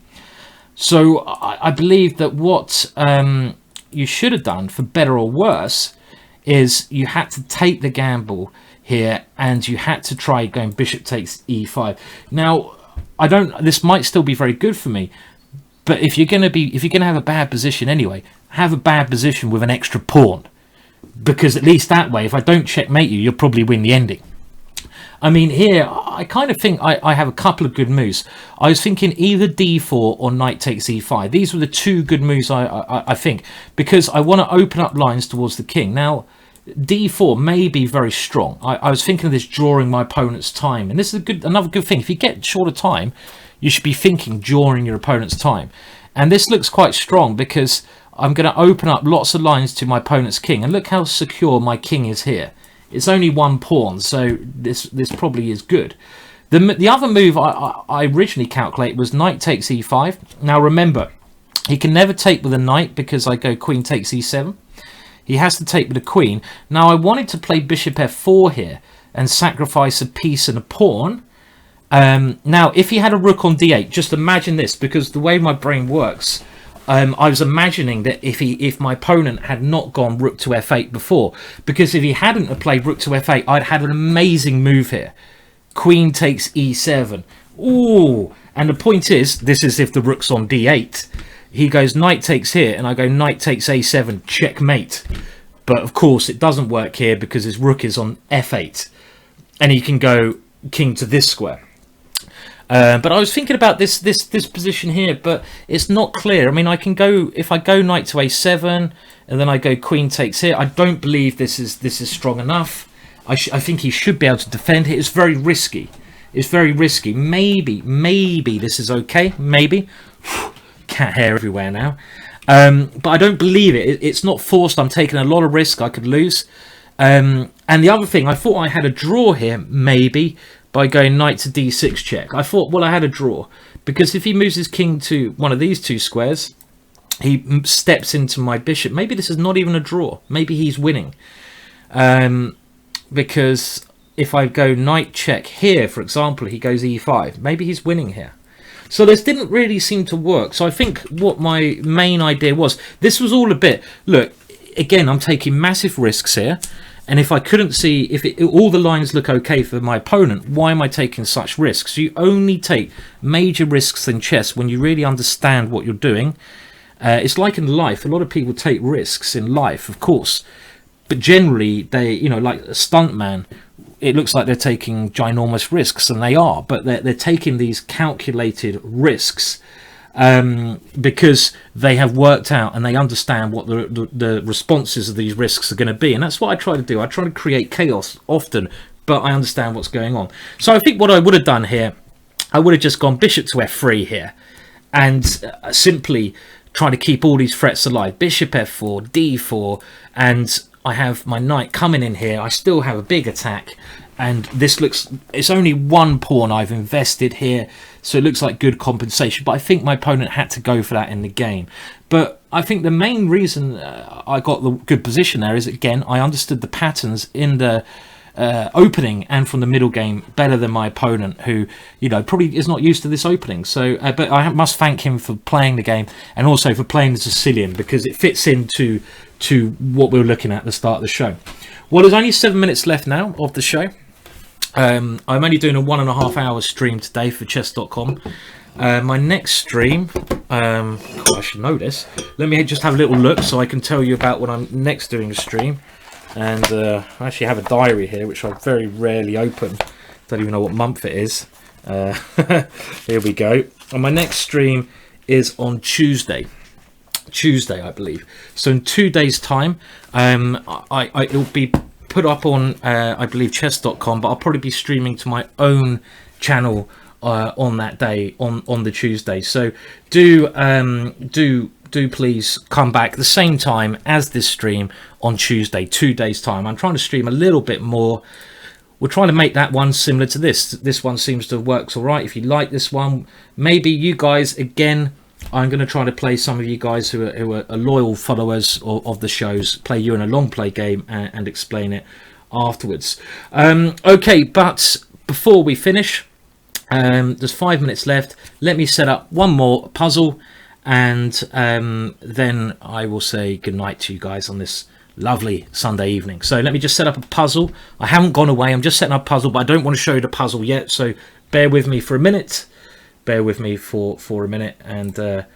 So I believe that what you should have done, for better or worse, is you had to take the gamble here, and you had to try going bishop takes e5. Now, this might still be very good for me, but if you're going to have a bad position anyway, have a bad position with an extra pawn, because at least that way, if I don't checkmate you, you'll probably win the ending. I mean, here, I kind of think I have a couple of good moves. I was thinking either d4 or knight takes e5. These were the two good moves, I think, because I want to open up lines towards the king. Now, d4 may be very strong. I was thinking of this drawing my opponent's time, and this is another good thing. If you get short of time, you should be thinking drawing your opponent's time. And this looks quite strong, because I'm going to open up lots of lines to my opponent's king, and look how secure my king is here. It's only one pawn, so this probably is good. The other move I originally calculated was knight takes e5. Now remember, he can never take with a knight, because I go queen takes e7. He has to take with a queen. Now I wanted to play bishop f4 here and sacrifice a piece and a pawn. Now if he had a rook on d8, just imagine this, because the way my brain works, I was imagining that if my opponent had not gone rook to f8 before, because if he hadn't have played rook to f8, I'd had an amazing move here. Queen takes e7. Ooh, and the point is, this is if the rook's on d8. He goes knight takes here, and I go knight takes a7, checkmate. But of course it doesn't work here, because his rook is on f8, and he can go king to this square. But I was thinking about this position here, but it's not clear. I mean, I can go, if I go knight to a7 and then I go queen takes here. I don't believe this is strong enough. I think he should be able to defend here. It's very risky. It's very risky. Maybe this is okay. Maybe. Cat hair everywhere now. But I don't believe it. It's not forced. I'm taking a lot of risk. I could lose. And the other thing, I thought I had a draw here, maybe, by going knight to d6 check. I thought, well, I had a draw, because if he moves his king to one of these two squares, he steps into my bishop. Maybe this is not even a draw. Maybe he's winning. Because if I go knight check here, for example, he goes e5. Maybe he's winning here. So this didn't really seem to work. So I think what my main idea was, this was all a bit, look, again, I'm taking massive risks here. And if I couldn't see, if all the lines look okay for my opponent, why am I taking such risks? You only take major risks in chess when you really understand what you're doing. It's like in life. A lot of people take risks in life, of course. But generally, they, like a stuntman, it looks like they're taking ginormous risks, and they are. But they're taking these calculated risks because they have worked out and they understand what the responses of these risks are going to be. And that's what I try to do. I try to create chaos often, but I understand what's going on. So I think what I would have done here, I would have just gone bishop to f3 here, and simply try to keep all these threats alive. Bishop f4, d4, and I have my knight coming in here. I still have a big attack, and this looks, it's only one pawn I've invested here, so it looks like good compensation, but I think my opponent had to go for that in the game. But I think the main reason I got the good position there is, again, I understood the patterns in the opening and from the middle game better than my opponent, who probably is not used to this opening. So but I must thank him for playing the game, and also for playing the Sicilian, because it fits into what we were looking at the start of the show. Well, there's only 7 minutes left now of the show. I'm only doing a 1.5 hour stream today for chess.com. My next stream, I should know this. Let me just have a little look so I can tell you about what I'm next doing a stream. And I actually have a diary here, which I very rarely open. Don't even know what month it is. Here we go. And my next stream is on Tuesday, I believe. So in 2 days' time, it'll be put up on, I believe, chess.com, but I'll probably be streaming to my own channel on that day, on the Tuesday. So do please come back the same time as this stream on Tuesday, 2 days' time. I'm trying to stream a little bit more. We're trying to make that one similar to this. This one seems to have worked all right. If you like this one, maybe you guys, again, I'm going to try to play some of you guys who are loyal followers of the shows, play you in a long play game and explain it afterwards. Okay, but before we finish, there's 5 minutes left. Let me set up one more puzzle, and then I will say goodnight to you guys on this lovely Sunday evening. So let me just set up a puzzle. I haven't gone away, I'm just setting up a puzzle, but I don't want to show you the puzzle yet, so bear with me for a minute. Bear with me for a minute. And I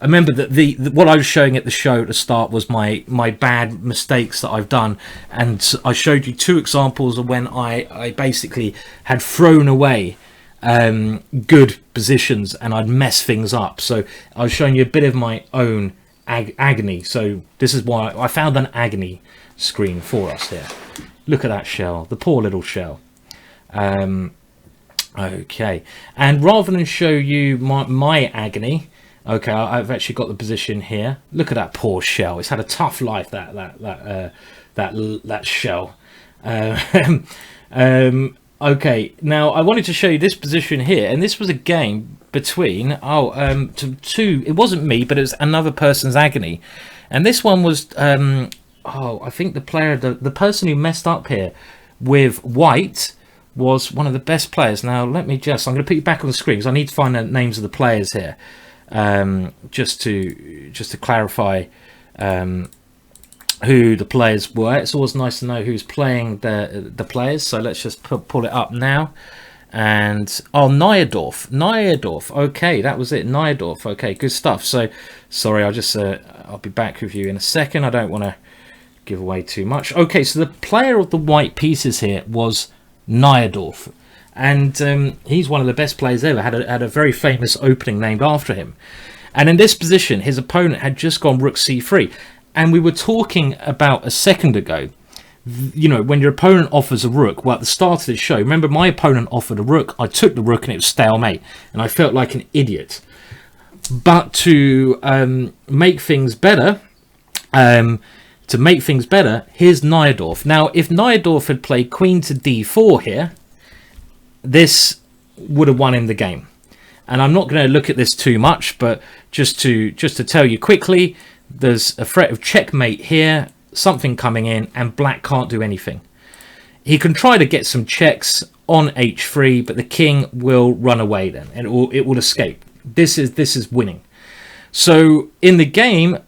remember that what I was showing at the show at the start was my bad mistakes that I've done, and I showed you 2 examples of when I basically had thrown away good positions and I'd mess things up. So I was showing you a bit of my own agony. So this is why I found an agony screen for us here. Look at that shell, the poor little shell. Okay, and rather than show you my agony, okay, I've actually got the position here. Look at that poor shell. It's had a tough life, that shell. Okay, now I wanted to show you this position here, and this was a game between two. It wasn't me, but it was another person's agony, and this one was I think the person who messed up here with white was one of the best players. Now I'm going to put you back on the screen because I need to find the names of the players here, just to clarify who the players were. It's always nice to know who's playing the players. So let's just pull it up now. And Nyadorf. Okay, that was it. Nyadorf. Okay, good stuff. So sorry, I'll be back with you in a second. I don't want to give away too much. Okay, so the player of the white pieces here was Nyadorf, and he's one of the best players ever. Had a very famous opening named after him. And in this position, his opponent had just gone rook c3. And we were talking about a second ago, you know, when your opponent offers a rook. Well, at the start of the show, remember my opponent offered a rook. I took the rook and it was stalemate, and I felt like an idiot. But to make things better, here's Nyadorf. Now, if Nyadorf had played queen to d4 here, this would have won him the game. And I'm not going to look at this too much, but just to tell you quickly, there's a threat of checkmate here, something coming in, and black can't do anything. He can try to get some checks on h3, but the king will run away then, and it will escape. This is winning. So in the game,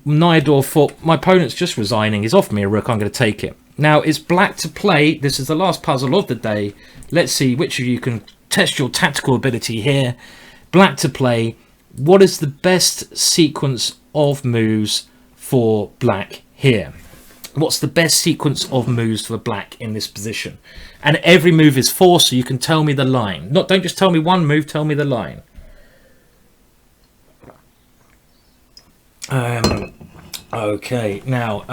Nyadorf thought, my opponent's just resigning. He's offered me a rook. I'm going to take it. Now it's black to play. This is the last puzzle of the day. Let's see which of you can test your tactical ability here. Black to play. What is the best sequence of moves for black here? What's the best sequence of moves for black in this position? And every move is 4, so you can tell me the line. Don't just tell me one move, tell me the line. Okay, now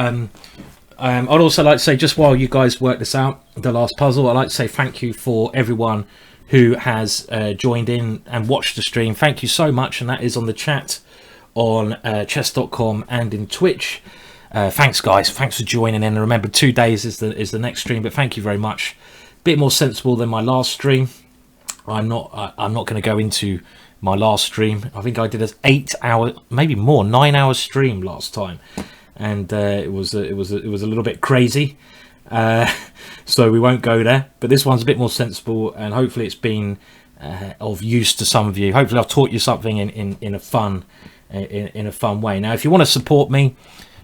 I'd also like to say, just while you guys work this out, the last puzzle, I'd like to say thank you for everyone who has joined in and watched the stream. Thank you so much, and that is on the chat on chess.com and in Twitch. Thanks guys, thanks for joining in. And remember, 2 days is the next stream, but thank you very much. Bit more sensible than my last stream. I'm not going to go into my last stream. I think I did an 8 hour, maybe more, 9 hour stream last time, and it was a little bit crazy. So we won't go there, but this one's a bit more sensible, and hopefully it's been of use to some of you. Hopefully I've taught you something in a fun way. Now, if you want to support me,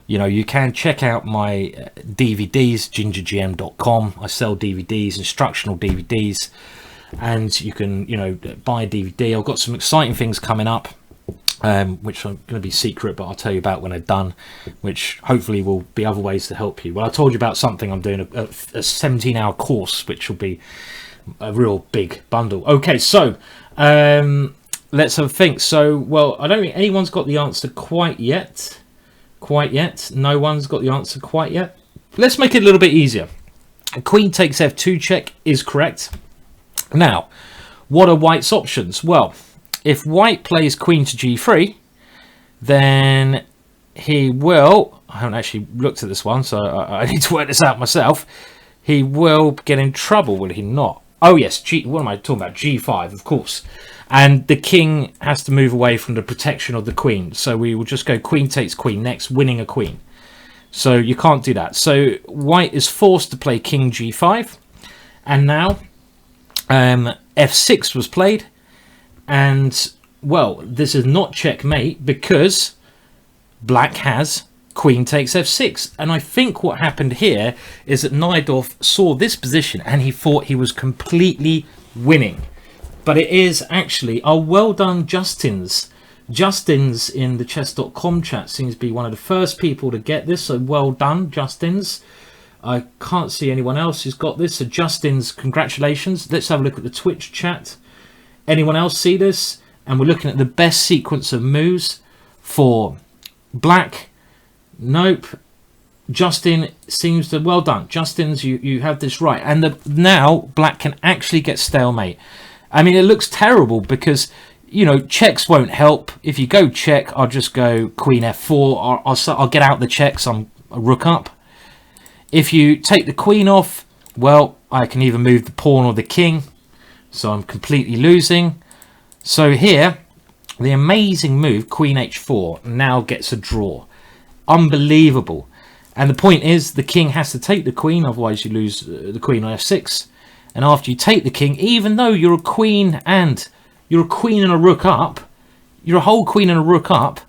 you know, you can check out my DVDs, GingerGM.com. I sell DVDs, instructional DVDs, and you can, you know, buy a DVD. I've got some exciting things coming up, which are going to be secret, but I'll tell you about when they're done, which hopefully will be other ways to help you. Well, I told you about something I'm doing, a 17-hour course, which will be a real big bundle. Okay, so let's have a think. So, well, I don't think anyone's got the answer quite yet. No one's got the answer quite yet. Let's make it a little bit easier. Queen takes f2 check is correct. Now, what are white's options? Well, if white plays queen to g3, then he will, I haven't actually looked at this one, so I need to work this out myself. He will get in trouble, will he not? Oh yes, what am I talking about? G5, of course. and the king has to move away from the protection of the queen. So we will just go queen takes queen next, winning a queen. So you can't do that. So white is forced to play king g5, and now f6 was played, and well, this is not checkmate because black has queen takes f6. And I think what happened here is that Najdorf saw this position and he thought he was completely winning. But it is actually, oh, well done, Justin's. Justin's in the chess.com chat seems to be one of the first people to get this, so well done, Justin's. I can't see anyone else who's got this, so Justin's, congratulations. Let's have a look at the Twitch chat. Anyone else see this? And we're looking at the best sequence of moves for black. Nope. Justin seems to, well done, Justin's, you have this right. And now black can actually get stalemate. I mean, it looks terrible because, you know, checks won't help. If you go check, I'll just go queen f4. I'll get out the checks. I'm a rook up. If you take the queen off, well, I can either move the pawn or the king. So I'm completely losing. So here, the amazing move, queen h4, now gets a draw. Unbelievable. And the point is, the king has to take the queen, otherwise you lose the queen on f6. And after you take the king, even though you're a queen and a rook up, you're a whole queen and a rook up,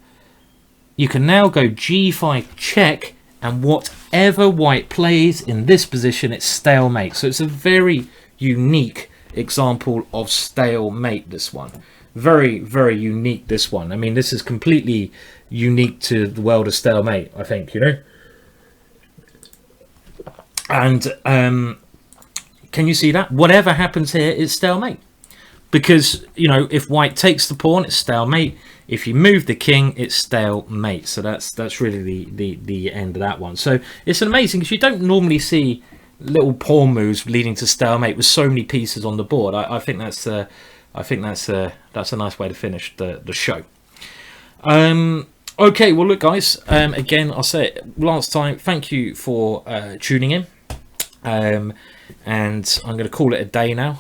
you can now go g5 check, and whatever white plays in this position, it's stalemate. So it's a very unique example of stalemate, this one. Very, very unique, this one. I mean, this is completely unique to the world of stalemate, I think, you know. And can you see that? Whatever happens here is stalemate. Because, you know, if white takes the pawn, it's stalemate. If you move the king, it's stalemate. So that's really the end of that one. So it's amazing because you don't normally see little pawn moves leading to stalemate with so many pieces on the board. I think that's a nice way to finish the show. Okay, well look guys, again I'll say it last time, thank you for tuning in. And I'm going to call it a day now.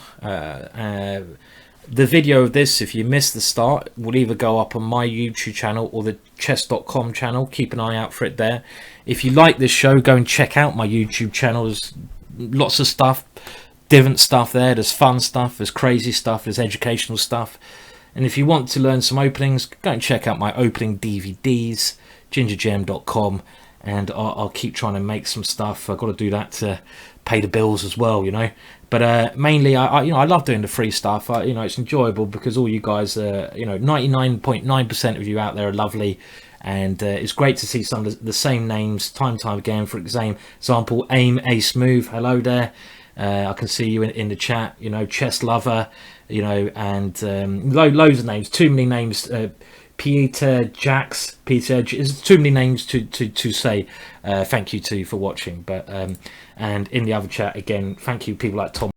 The video of this, if you missed the start, will either go up on my YouTube channel or the chess.com channel. Keep an eye out for it there. If you like this show, go and check out my YouTube channel. There's lots of stuff, different stuff there. There's fun stuff, there's crazy stuff, there's educational stuff. And if you want to learn some openings, go and check out my opening DVDs, GingerGM.com. And I'll keep trying to make some stuff. I've got to do that to pay the bills as well, you know. But mainly, I love doing the free stuff. It's enjoyable because all you guys, 99.9% of you out there are lovely, and it's great to see some of the same names time and time again. For example, Aim A Smooth. Hello there. I can see you in the chat. You know, Chess Lover. You know, and loads of names. Too many names. Peter, Jax, Peter, there's too many names to say thank you to for watching. But and in the other chat again, thank you people like Tom